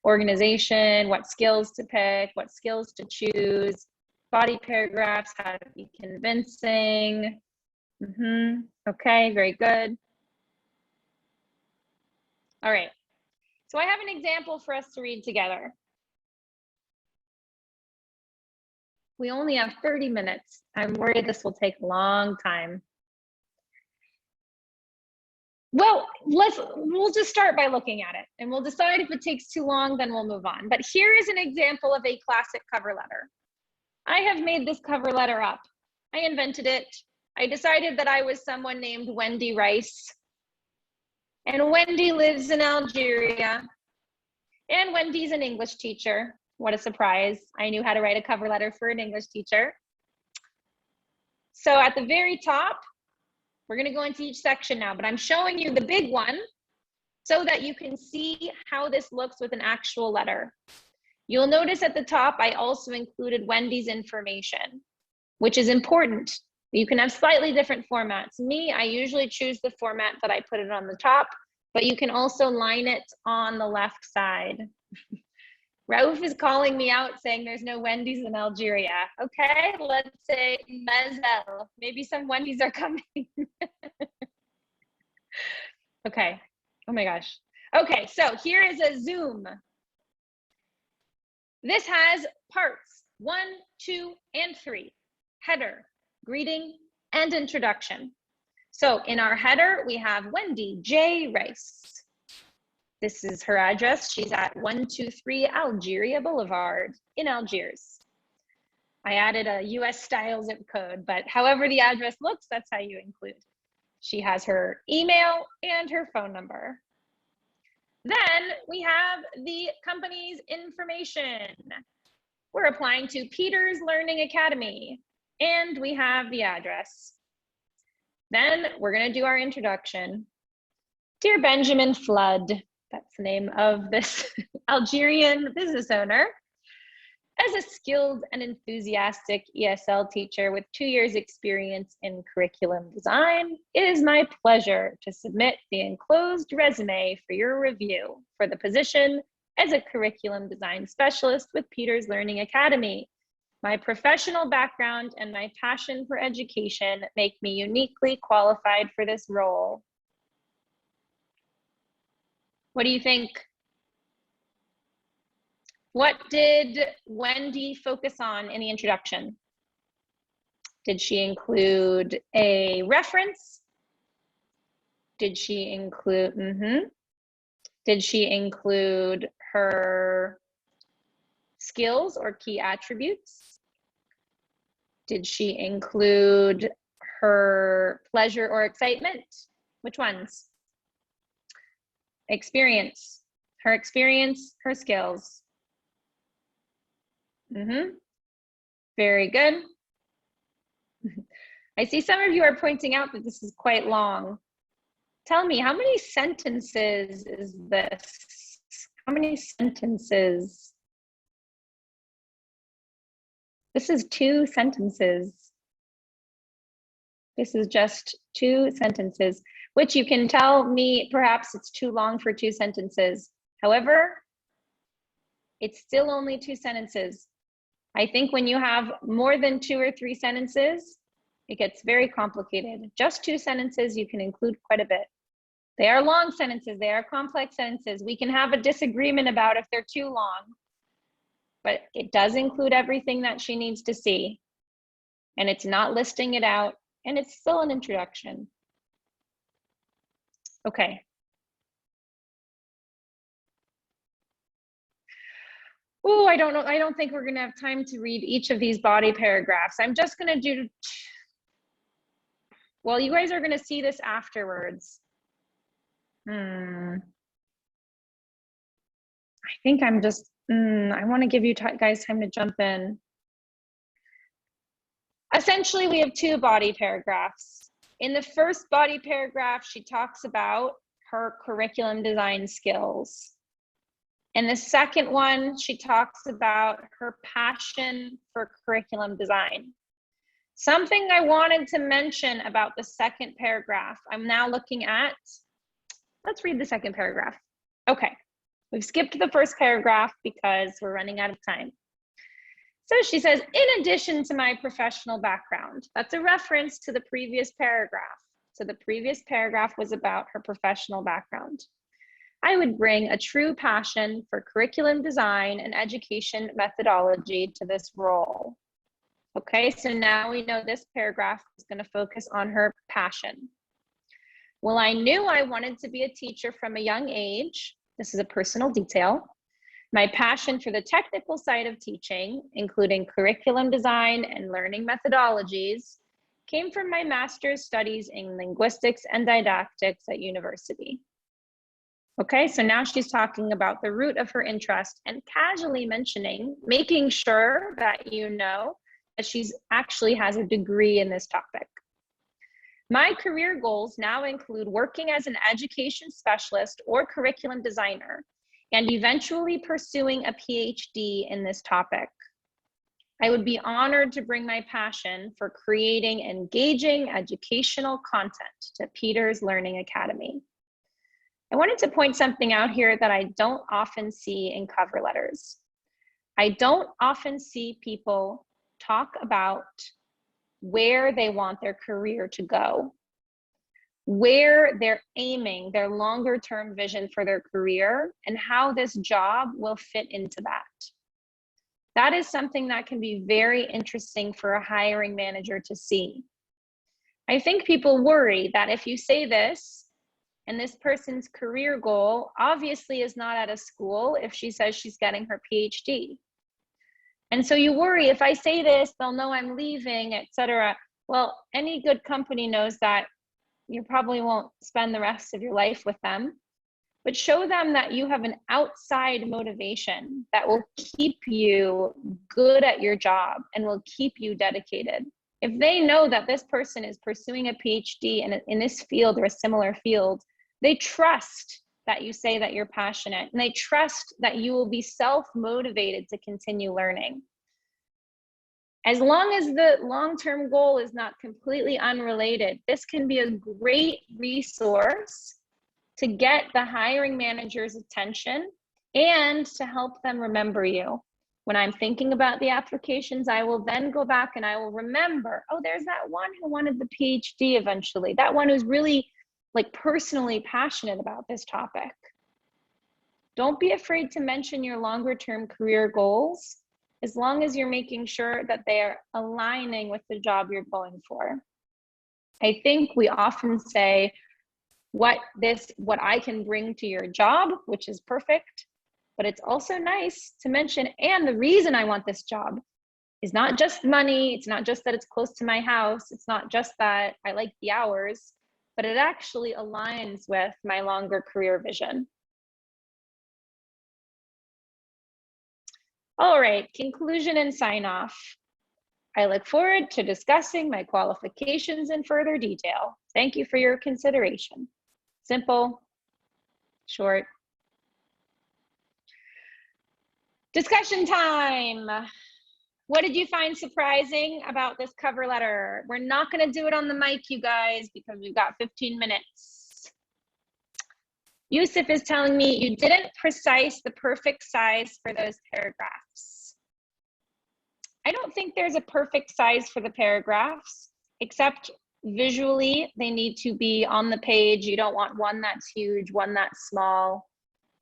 Organization, what skills to pick, what skills to choose. Body paragraphs, how to be convincing. Okay, very good. All right, so I have an example for us to read together. We only have 30 minutes. I'm worried this will take a long time. Well, we'll just start by looking at it, and we'll decide if it takes too long, then we'll move on. But here is an example of a classic cover letter. I have made this cover letter up. I invented it. I decided that I was someone named Wendy Rice. And Wendy lives in Algeria. And Wendy's an English teacher. What a surprise. I knew how to write a cover letter for an English teacher. So at the very top, we're going to go into each section now, but I'm showing you the big one so that you can see how this looks with an actual letter. You'll notice at the top, I also included Wendy's information, which is important. You can have slightly different formats. Me, I usually choose the format that I put it on the top, but you can also line it on the left side. Raouf is calling me out saying there's no Wendy's in Algeria. Okay, let's say Mazel. Maybe some Wendy's are coming. Okay, oh my gosh. Okay, so here is a zoom. This has parts 1, 2, and 3. Header, greeting, and introduction. So in our header, we have Wendy J. Rice. This is her address. She's at 123 Algeria Boulevard in Algiers. I added a US style zip code, but however the address looks, that's how you include. She has her email and her phone number. Then we have the company's information. We're applying to Peters Learning Academy, and we have the address. Then we're going to do our introduction. Dear Benjamin Flood, that's the name of this Algerian business owner. As a skilled and enthusiastic ESL teacher with 2 years experience in curriculum design, it is my pleasure to submit the enclosed resume for your review for the position as a curriculum design specialist with Peters Learning Academy. My professional background and my passion for education make me uniquely qualified for this role. What do you think? What did Wendy focus on in the introduction? Did she include a reference? Did she include, Did she include her skills or key attributes? Did she include her pleasure or excitement? Which ones? Experience, her experience, her skills. Very good. I see some of you are pointing out that this is quite long. Tell me, how many sentences is this? How many sentences? This is 2 sentences. This is just 2 sentences, which you can tell me perhaps it's too long for 2 sentences. However, it's still only 2 sentences. I think when you have more than 2 or 3 sentences, it gets very complicated. Just 2 sentences, you can include quite a bit. They are long sentences, they are complex sentences. We can have a disagreement about if they're too long, but it does include everything that she needs to see. And it's not listing it out, and it's still an introduction. Okay. Oh, I don't know. I don't think we're going to have time to read each of these body paragraphs. I'm just going to do, well, you guys are going to see this afterwards. I think I'm just, I want to give you guys time to jump in. Essentially, we have 2 body paragraphs. In the first body paragraph, she talks about her curriculum design skills. In the second one, she talks about her passion for curriculum design. Something I wanted to mention about the second paragraph, I'm now looking at, let's read the second paragraph. Okay, we've skipped the first paragraph because we're running out of time. So she says, in addition to my professional background, that's a reference to the previous paragraph. So the previous paragraph was about her professional background. I would bring a true passion for curriculum design and education methodology to this role. Okay, so now we know this paragraph is going to focus on her passion. Well, I knew I wanted to be a teacher from a young age. This is a personal detail. My passion for the technical side of teaching, including curriculum design and learning methodologies, came from my master's studies in linguistics and didactics at university. Okay, so now she's talking about the root of her interest and casually mentioning, making sure that you know that she's actually has a degree in this topic. My career goals now include working as an education specialist or curriculum designer and eventually pursuing a PhD in this topic. I would be honored to bring my passion for creating engaging educational content to Peter's Learning Academy. I wanted to point something out here that I don't often see in cover letters. I don't often see people talk about where they want their career to go, where they're aiming, their longer term vision for their career, and how this job will fit into that. That is something that can be very interesting for a hiring manager to see. I think people worry that if you say this, and this person's career goal obviously is not at a school if she says she's getting her PhD. And so you worry, if I say this, they'll know I'm leaving, etc. Well, any good company knows that you probably won't spend the rest of your life with them, but show them that you have an outside motivation that will keep you good at your job and will keep you dedicated. If they know that this person is pursuing a PhD in this field or a similar field, they trust that you say that you're passionate, and they trust that you will be self-motivated to continue learning. As long as the long-term goal is not completely unrelated, this can be a great resource to get the hiring manager's attention and to help them remember you. When I'm thinking about the applications, I will then go back and I will remember, oh, there's that one who wanted the PhD eventually, that one who's really like personally passionate about this topic. Don't be afraid to mention your longer term career goals, as long as you're making sure that they are aligning with the job you're going for. I think we often say what I can bring to your job, which is perfect, but it's also nice to mention, and the reason I want this job is not just money, it's not just that it's close to my house, it's not just that I like the hours, but it actually aligns with my longer career vision. All right, conclusion and sign off. I look forward to discussing my qualifications in further detail. Thank you for your consideration. Simple, short. Discussion time. What did you find surprising about this cover letter? We're not going to do it on the mic, you guys, because we've got 15 minutes. Yusuf is telling me you didn't precise the perfect size for those paragraphs. I don't think there's a perfect size for the paragraphs, except visually they need to be on the page. You don't want one that's huge, one that's small.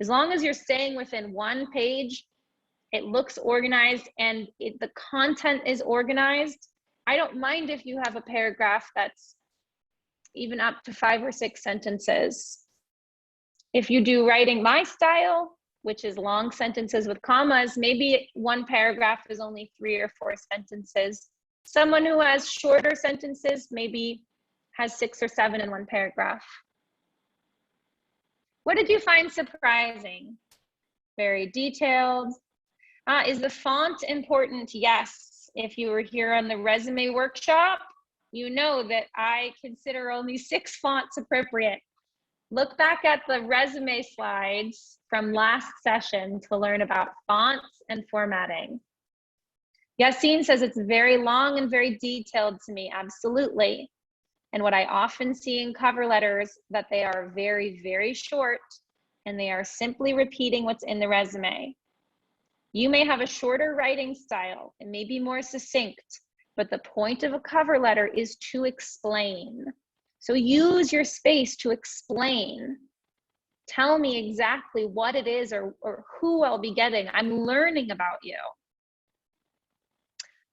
As long as you're staying within one page, it looks organized and the content is organized. I don't mind if you have a paragraph that's even up to 5 or 6 sentences. If you do writing my style, which is long sentences with commas, maybe one paragraph is only 3 or 4 sentences. Someone who has shorter sentences maybe has 6 or 7 in one paragraph. What did you find surprising? Very detailed. Is the font important? Yes. If you were here on the resume workshop, you know that I consider only 6 fonts appropriate. Look back at the resume slides from last session to learn about fonts and formatting. Yassine says it's very long and very detailed to me. Absolutely. And what I often see in cover letters that they are very, very short and they are simply repeating what's in the resume. You may have a shorter writing style, it may be more succinct, but the point of a cover letter is to explain. So use your space to explain. Tell me exactly what it is or who I'll be getting. I'm learning about you.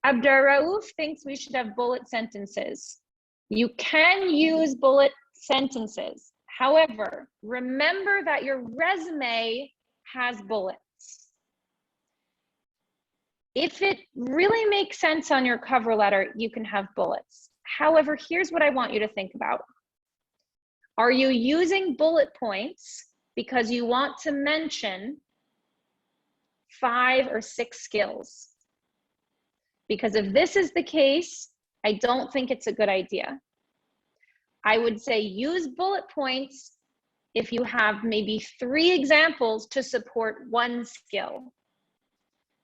Abdurraouf thinks we should have bullet sentences. You can use bullet sentences. However, remember that your resume has bullets. If it really makes sense on your cover letter, you can have bullets. However, here's what I want you to think about. Are you using bullet points because you want to mention 5 or 6 skills? Because if this is the case, I don't think it's a good idea. I would say use bullet points if you have maybe 3 examples to support 1 skill.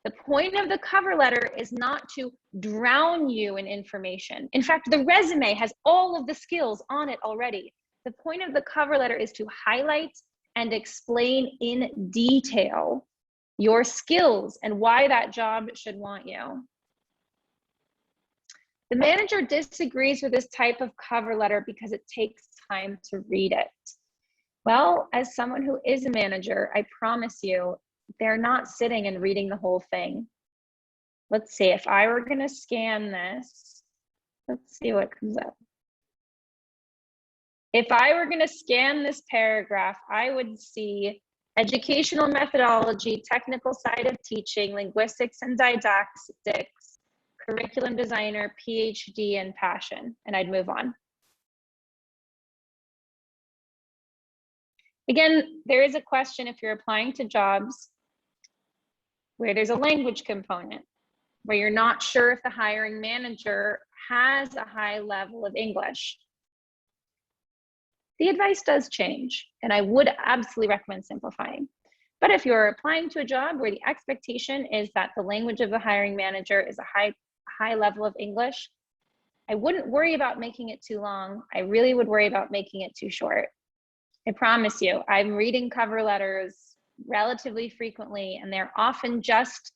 The point of the cover letter is not to drown you in information. In fact, the resume has all of the skills on it already. The point of the cover letter is to highlight and explain in detail your skills and why that job should want you. The manager disagrees with this type of cover letter because it takes time to read it. Well, as someone who is a manager, I promise you, they're not sitting and reading the whole thing. Let's see, if I were gonna scan this, let's see what comes up. If I were gonna scan this paragraph, I would see educational methodology, technical side of teaching, linguistics and didactics, curriculum designer, PhD, and passion, and I'd move on. Again, there is a question if you're applying to jobs where there's a language component, where you're not sure if the hiring manager has a high level of English. The advice does change, and I would absolutely recommend simplifying. But if you're applying to a job where the expectation is that the language of the hiring manager is a high level of English, I wouldn't worry about making it too long. I really would worry about making it too short. I promise you, I'm reading cover letters relatively frequently, and they're often just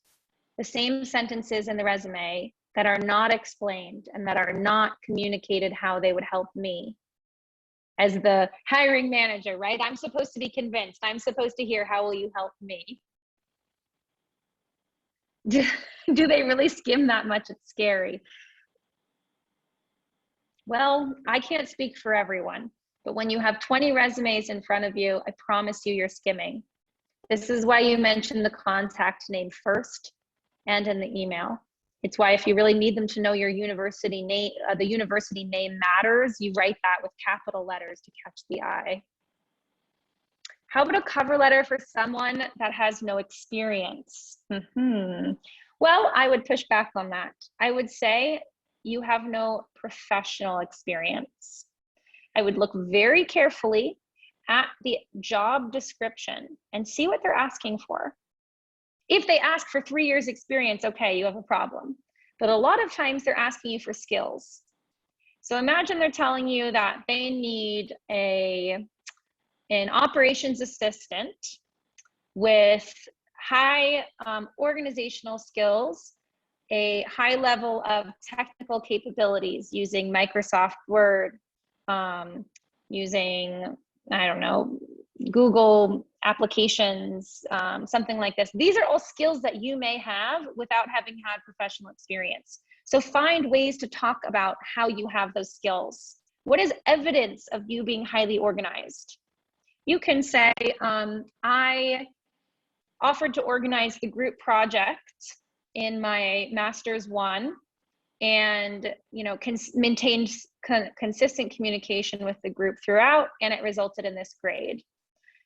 the same sentences in the resume that are not explained and that are not communicated how they would help me as the hiring manager, right? I'm supposed to be convinced. I'm supposed to hear, how will you help me? Do they really skim that much? It's scary. Well, I can't speak for everyone, but when you have 20 resumes in front of you, I promise you, you're skimming. This is why you mentioned the contact name first and in the email. It's why if you really need them to know your university name, the university name matters, you write that with capital letters to catch the eye. How about a cover letter for someone that has no experience? Well, I would push back on that. I would say you have no professional experience. I would look very carefully at the job description and see what they're asking for. If they ask for 3 years experience, okay, you have a problem. But a lot of times they're asking you for skills. So imagine they're telling you that they need an operations assistant with high organizational skills, a high level of technical capabilities using Microsoft Word, using, I don't know, Google applications, something like this. These are all skills that you may have without having had professional experience. So find ways to talk about how you have those skills. What is evidence of you being highly organized? You can say, I offered to organize the group project in my Master's 1 and maintained consistent communication with the group throughout, and it resulted in this grade.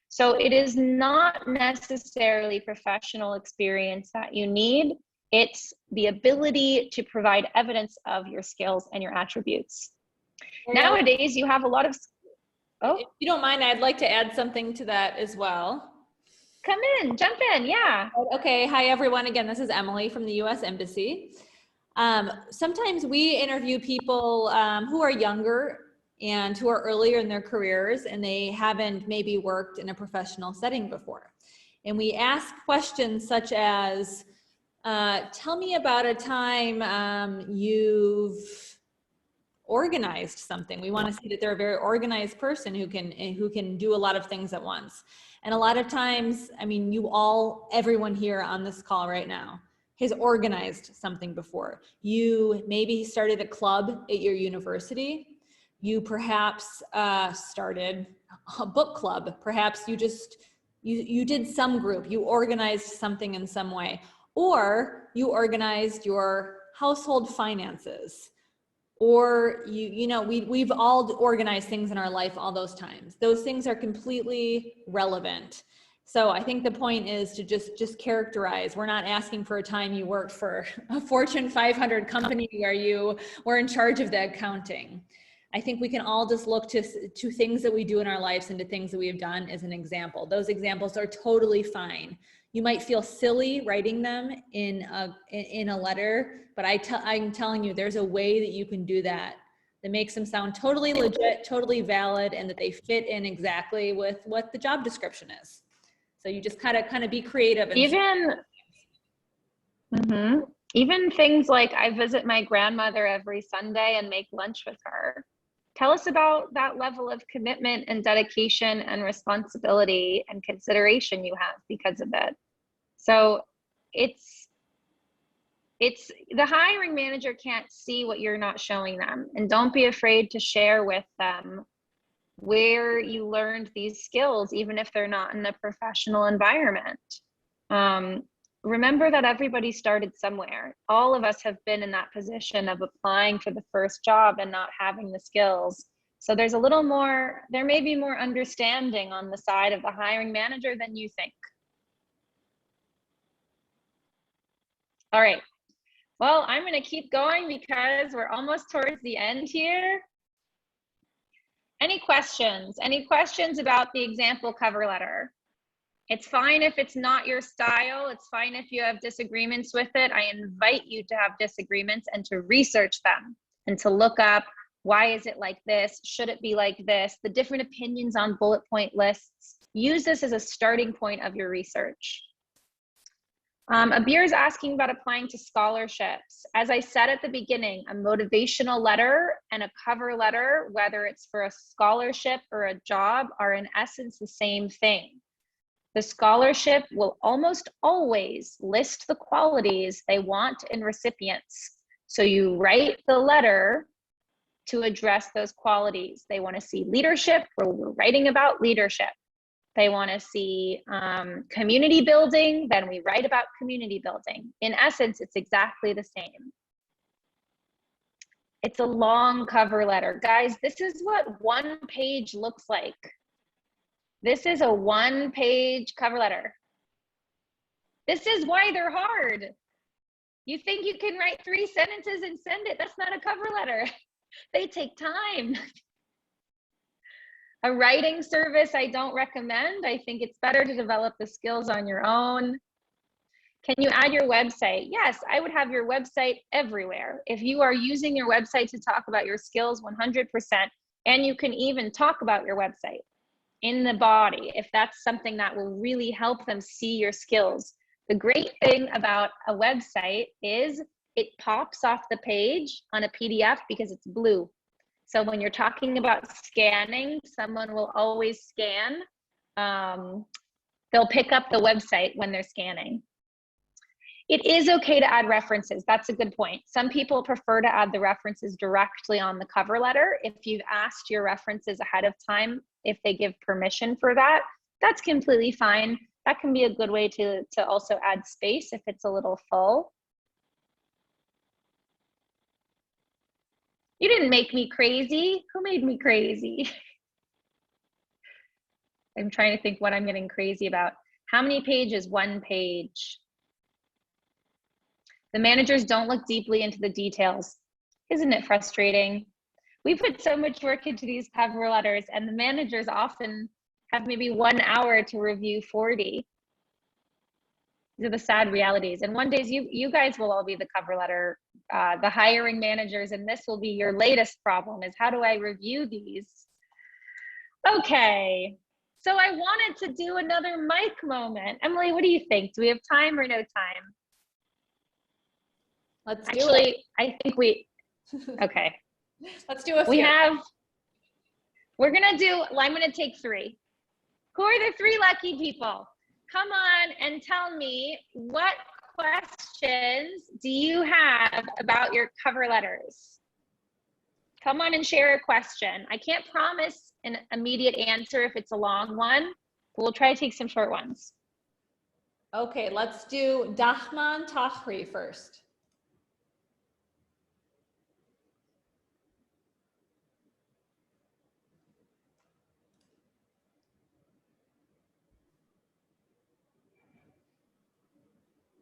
So it is not necessarily professional experience that you need. It's the ability to provide evidence of your skills and your attributes. Nowadays, you have a lot of, If you don't mind, I'd like to add something to that as well. Come in, jump in, yeah. Okay, hi everyone. Again, this is Emily from the U.S. Embassy. Sometimes we interview people who are younger and who are earlier in their careers and they haven't maybe worked in a professional setting before. And we ask questions such as, tell me about a time you've organized something. We want to see that they're a very organized person who can do a lot of things at once. And a lot of times, I mean, everyone here on this call right now has organized something before. You maybe started a club at your university. You perhaps started a book club. Perhaps you did some group. You organized something in some way, or you organized your household finances. Or we've all organized things in our life all those times. Those things are completely relevant. So I think the point is to just characterize. We're not asking for a time you worked for a Fortune 500 company where you were in charge of the accounting. I think we can all just look to things that we do in our lives and to things that we have done as an example. Those examples are totally fine. You might feel silly writing them in a letter, but I'm telling you, there's a way that you can do that makes them sound totally legit, totally valid, and that they fit in exactly with what the job description is. So you just kind of be creative. And even things like I visit my grandmother every Sunday and make lunch with her. Tell us about that level of commitment and dedication and responsibility and consideration you have because of it. So it's the hiring manager can't see what you're not showing them, and don't be afraid to share with them where you learned these skills, even if they're not in a professional environment. Remember that everybody started somewhere. All of us have been in that position of applying for the first job and not having the skills. So there's there may be more understanding on the side of the hiring manager than you think. All right. Well, I'm going to keep going because we're almost towards the end here. Any questions? Any questions about the example cover letter? It's fine if it's not your style. It's fine if you have disagreements with it. I invite you to have disagreements and to research them and to look up, why is it like this? Should it be like this? The different opinions on bullet point lists. Use this as a starting point of your research. Abir is asking about applying to scholarships. As I said at the beginning, a motivational letter and a cover letter, whether it's for a scholarship or a job, are in essence the same thing. The scholarship will almost always list the qualities they want in recipients. So you write the letter to address those qualities. They want to see leadership, we're writing about leadership. They want to see community building, then we write about community building. In essence, it's exactly the same. It's a long cover letter. Guys, this is what one page looks like. This is a one-page cover letter. This is why they're hard. You think you can write 3 sentences and send it? That's not a cover letter. They take time. A writing service I don't recommend. I think it's better to develop the skills on your own. Can you add your website? Yes, I would have your website everywhere. If you are using your website to talk about your skills, 100%, and you can even talk about your website in the body, if that's something that will really help them see your skills. The great thing about a website is it pops off the page on a PDF because it's blue. So when you're talking about scanning, someone will always scan. They'll pick up the website when they're scanning. It is okay to add references. That's a good point. Some people prefer to add the references directly on the cover letter. If you've asked your references ahead of time, if they give permission for that, that's completely fine. That can be a good way to also add space if it's a little full. You didn't make me crazy. Who made me crazy? I'm trying to think what I'm getting crazy about. How many pages? One page. The managers don't look deeply into the details. Isn't it frustrating? We put so much work into these cover letters and the managers often have maybe 1 hour to review 40. These are the sad realities. And one day you guys will all be the cover letter, the hiring managers, and this will be your latest problem is how do I review these? Okay, so I wanted to do another mic moment. Emily, what do you think? Do we have time or no time? Let's do Actually, it. I think we, okay. Let's do a few. We're gonna do, well, I'm gonna take 3. Who are the 3 lucky people? Come on and tell me, what questions do you have about your cover letters? Come on and share a question. I can't promise an immediate answer if it's a long one. We'll try to take some short ones. Okay, let's do Dahman Tahri first.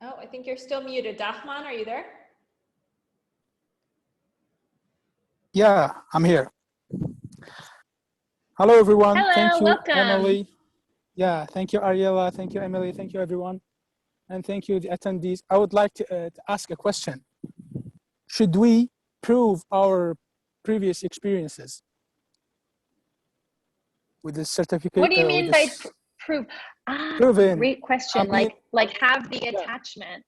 Oh, I think you're still muted. Dahman, are you there? Yeah, I'm here. Hello, everyone. Hello, thank you, welcome. Emily. Yeah, thank you, Ariella. Thank you, Emily. Thank you, everyone. And thank you, the attendees. I would like to ask a question. Should we prove our previous experiences with the certificate? What do you mean by prove? Proven. Great question. I mean, like have the attachment.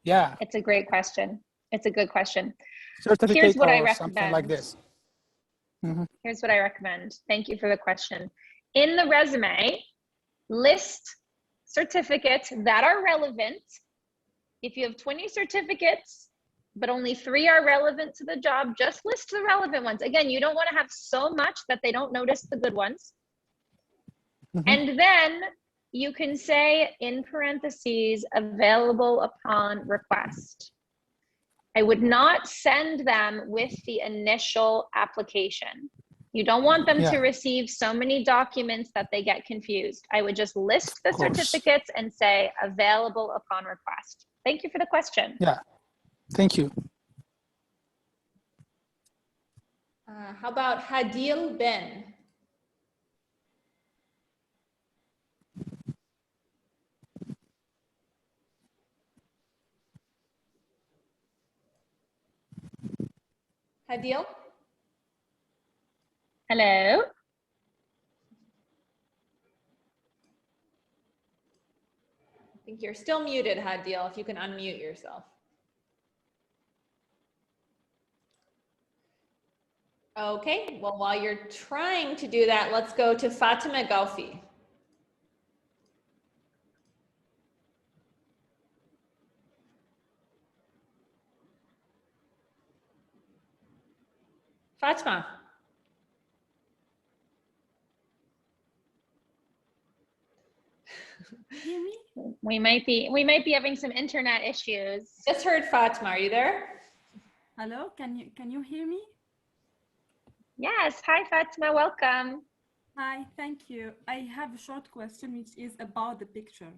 Yeah. It's a great question. It's a good question. Certificate Here's what I or recommend. something like this. Mm-hmm. Here's what I recommend. Thank you for the question. In the resume, list certificates that are relevant. If you have 20 certificates, but only 3 are relevant to the job, just list the relevant ones. Again, you don't want to have so much that they don't notice the good ones. Mm-hmm. And then you can say in parentheses, available upon request. I would not send them with the initial application. You don't want them to receive so many documents that they get confused. I would just list the certificates and say available upon request. Thank you for the question. Yeah, thank you. How about Hadil Ben? Hadil? Hello? I think you're still muted, Hadil, if you can unmute yourself. Okay, well, while you're trying to do that, let's go to Fatima Gaufi. Fatima. Hear me? We might be having some internet issues. Just heard Fatima. Are you there? Hello, can you hear me? Yes. Hi, Fatima. Welcome. Hi, thank you. I have a short question which is about the picture,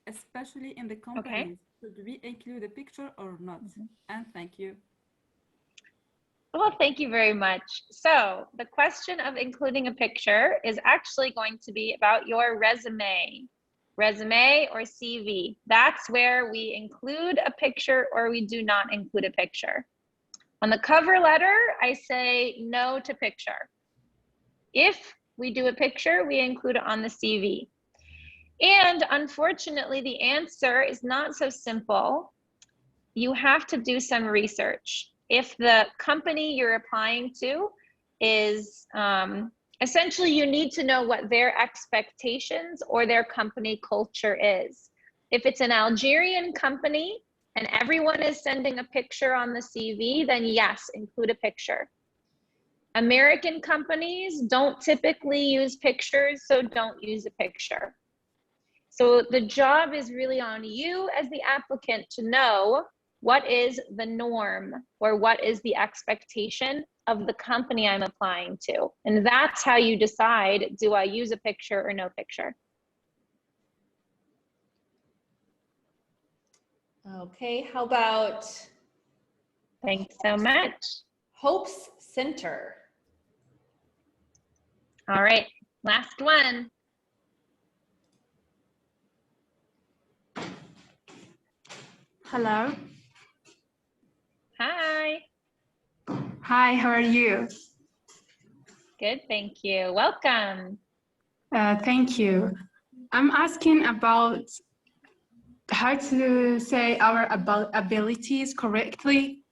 especially in the companies. Should we include a picture or not? And thank you. Well, thank you very much. So the question of including a picture is actually going to be about your resume or CV. That's where we include a picture or we do not include a picture. On the cover letter, I say no to picture. If we do a picture, we include it on the CV. And unfortunately, the answer is not so simple. You have to do some research. If the company you're applying to is, essentially you need to know what their expectations or their company culture is. If it's an Algerian company and everyone is sending a picture on the CV, then yes, include a picture. American companies don't typically use pictures, so don't use a picture. So the job is really on you as the applicant to know what is the norm or what is the expectation of the company I'm applying to. And that's how you decide, do I use a picture or no picture? Okay, how about Thanks so much. Hope's Center? All right, last one. Hello. Hi. Hi, how are you? Good, thank you. Welcome. Thank you. I'm asking about how to say our abilities correctly,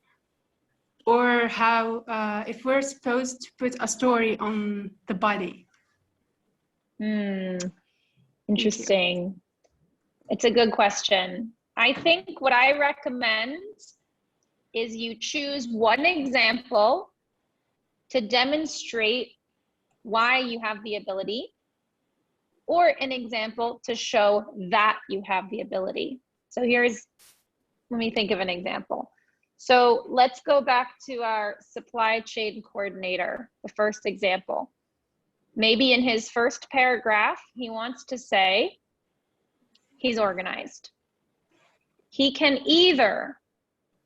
or how, if we're supposed to put a story on the body. Interesting. It's a good question. I think what I recommend is you choose one example to demonstrate why you have the ability, or an example to show that you have the ability. So let me think of an example. So let's go back to our supply chain coordinator, the first example. Maybe in his first paragraph, he wants to say he's organized. He can either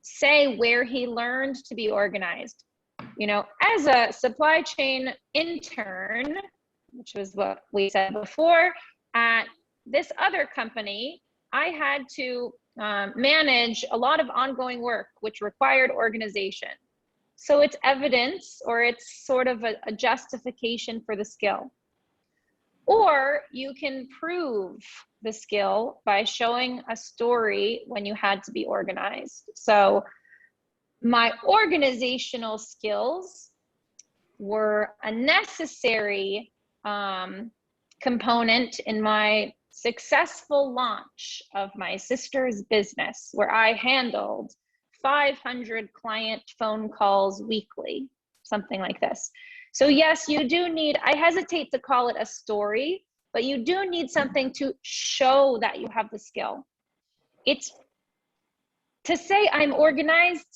say where he learned to be organized. You know, as a supply chain intern, which was what we said before, at this other company, I had to manage a lot of ongoing work, which required organization. So it's evidence, or it's sort of a justification for the skill. Or you can prove the skill by showing a story when you had to be organized. So my organizational skills were a necessary component in my successful launch of my sister's business, where I handled 500 client phone calls weekly, something like this. So yes, you do need, I hesitate to call it a story, but you do need something to show that you have the skill. It's to say I'm organized,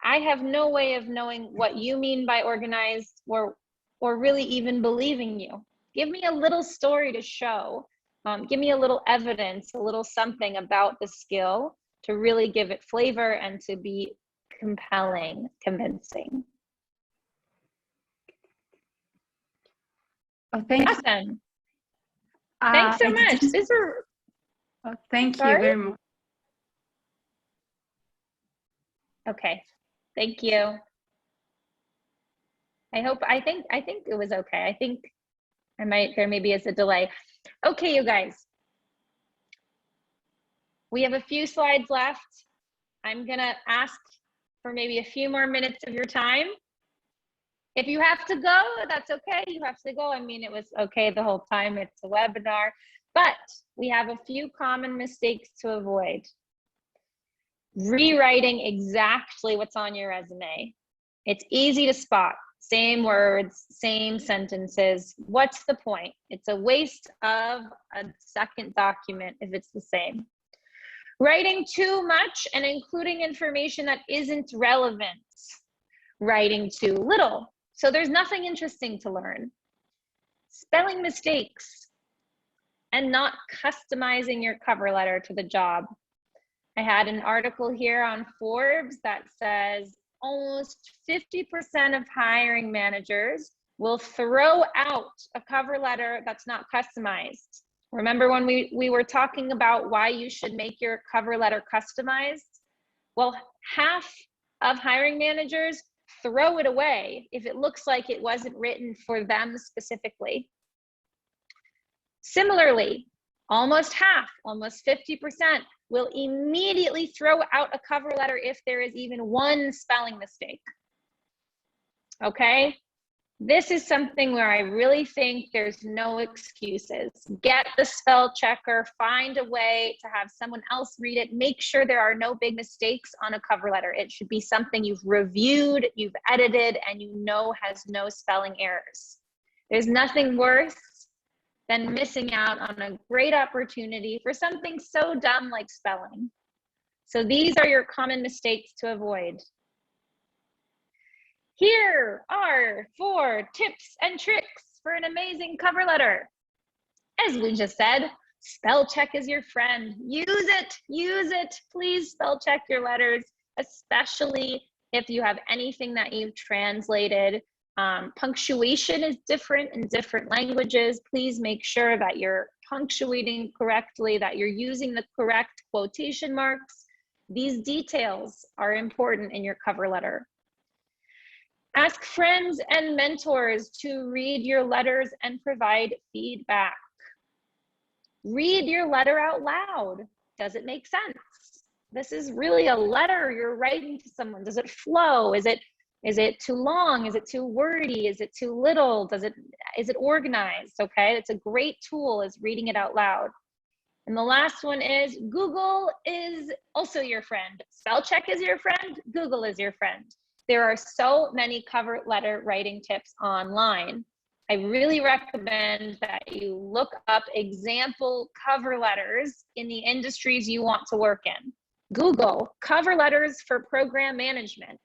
I have no way of knowing what you mean by organized, or really even believing you. Give me a little story to show. Give me a little evidence, a little something about the skill to really give it flavor and to be compelling, convincing. Oh, thank you. Awesome. Thanks so much. These are. Oh, thank Sorry? you very much. Okay. Thank you. I think it was okay. I think there maybe is a delay. Okay, you guys. We have a few slides left. I'm gonna ask for maybe a few more minutes of your time. If you have to go, that's okay. You have to go. I mean, it was okay the whole time. It's a webinar, but we have a few common mistakes to avoid. Rewriting exactly what's on your resume. It's easy to spot. same words, same sentences. What's the point? It's a waste of a second document if it's the same. Writing too much and including information that isn't relevant. Writing too little, so there's nothing interesting to learn. Spelling mistakes and not customizing your cover letter to the job. I had an article here on Forbes that says almost 50% of hiring managers will throw out a cover letter that's not customized. Remember when we were talking about why you should make your cover letter customized? Well, half of hiring managers throw it away if it looks like it wasn't written for them specifically. Similarly, almost half, almost 50%, will immediately throw out a cover letter if there is even one spelling mistake. Okay? This is something where I really think there's no excuses. Get the spell checker, find a way to have someone else read it. Make sure there are no big mistakes on a cover letter. It should be something you've reviewed, you've edited, and you know has no spelling errors. There's nothing worse than missing out on a great opportunity for something so dumb like spelling. So these are your common mistakes to avoid. Here are 4 tips and tricks for an amazing cover letter. As we just said, spell check is your friend. Use it. Please spell check your letters, especially if you have anything that you've translated. Punctuation is different in different languages. Please make sure that you're punctuating correctly, that you're using the correct quotation marks. These details are important in your cover letter. Ask friends and mentors to read your letters and provide feedback. Read your letter out loud. Does it make sense? This is really a letter you're writing to someone. Does it flow? Is it too long? Is it too wordy? Is it too little? Is it organized? Okay, it's a great tool, is reading it out loud. And the last one is Google is also your friend. Spell check is your friend. Google is your friend. There are so many cover letter writing tips online. I really recommend that you look up example cover letters in the industries you want to work in. Google cover letters for program management,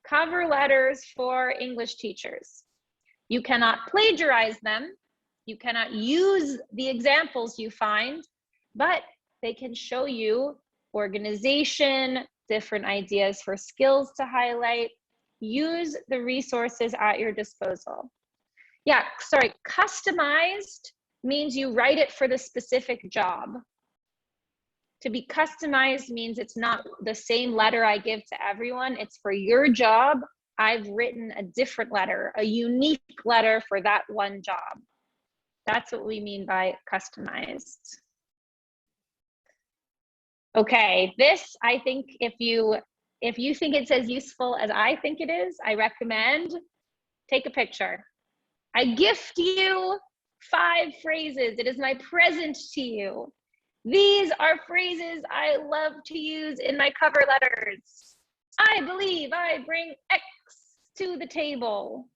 cover letters for English teachers. You cannot plagiarize them. You cannot use the examples you find, but they can show you organization, different ideas for skills to highlight. Use the resources at your disposal. Yeah, sorry, customized means you write it for the specific job. To be customized means it's not the same letter I give to everyone. It's for your job. I've written a different letter, a unique letter for that one job. That's what we mean by customized. Okay, this, I think if you think it's as useful as I think it is, I recommend take a picture. I gift you 5 phrases. It is my present to you. These are phrases I love to use in my cover letters. I believe I bring X to the table.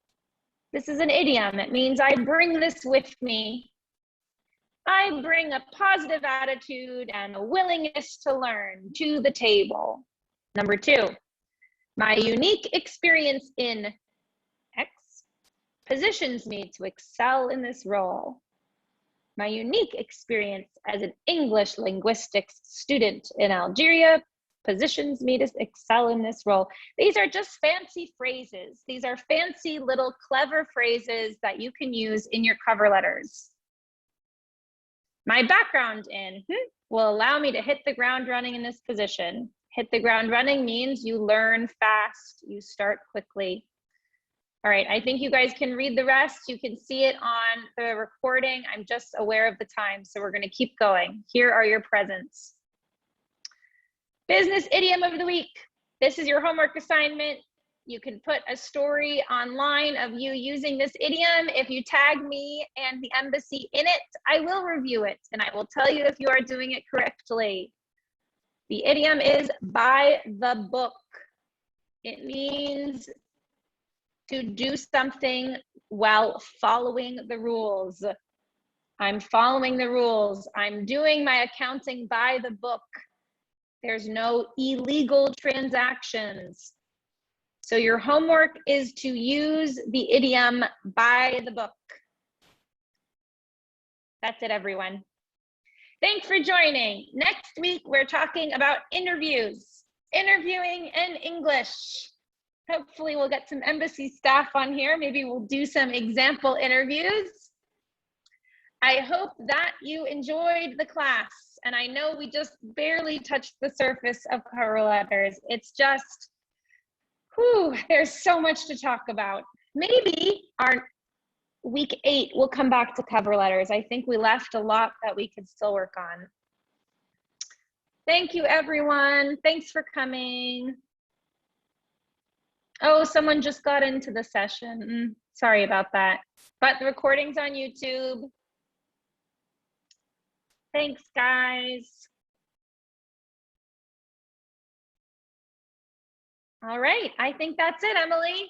This is an idiom. It means I bring this with me. I bring a positive attitude and a willingness to learn to the table. Number 2, my unique experience in X positions me to excel in this role. My unique experience as an English linguistics student in Algeria positions me to excel in this role. These are just fancy phrases. These are fancy little clever phrases that you can use in your cover letters. My background in will allow me to hit the ground running in this position. Hit the ground running means you learn fast, you start quickly. All right, I think you guys can read the rest. You can see it on the recording. I'm just aware of the time, so we're gonna keep going. Here are your presents. Business idiom of the week. This is your homework assignment. You can put a story online of you using this idiom. If you tag me and the embassy in it, I will review it and I will tell you if you are doing it correctly. The idiom is by the book. It means to do something while following the rules. I'm following the rules. I'm doing my accounting by the book. There's no illegal transactions. So your homework is to use the idiom by the book. That's it, everyone. Thanks for joining. Next week, we're talking about interviews, interviewing in English. Hopefully we'll get some embassy staff on here. Maybe we'll do some example interviews. I hope that you enjoyed the class. And I know we just barely touched the surface of cover letters. It's just, whew, there's so much to talk about. Maybe our week 8 we'll come back to cover letters. I think we left a lot that we could still work on. Thank you, everyone. Thanks for coming. Oh, someone just got into the session. Sorry about that. But the recording's on YouTube. Thanks, guys. All right, I think that's it, Emily.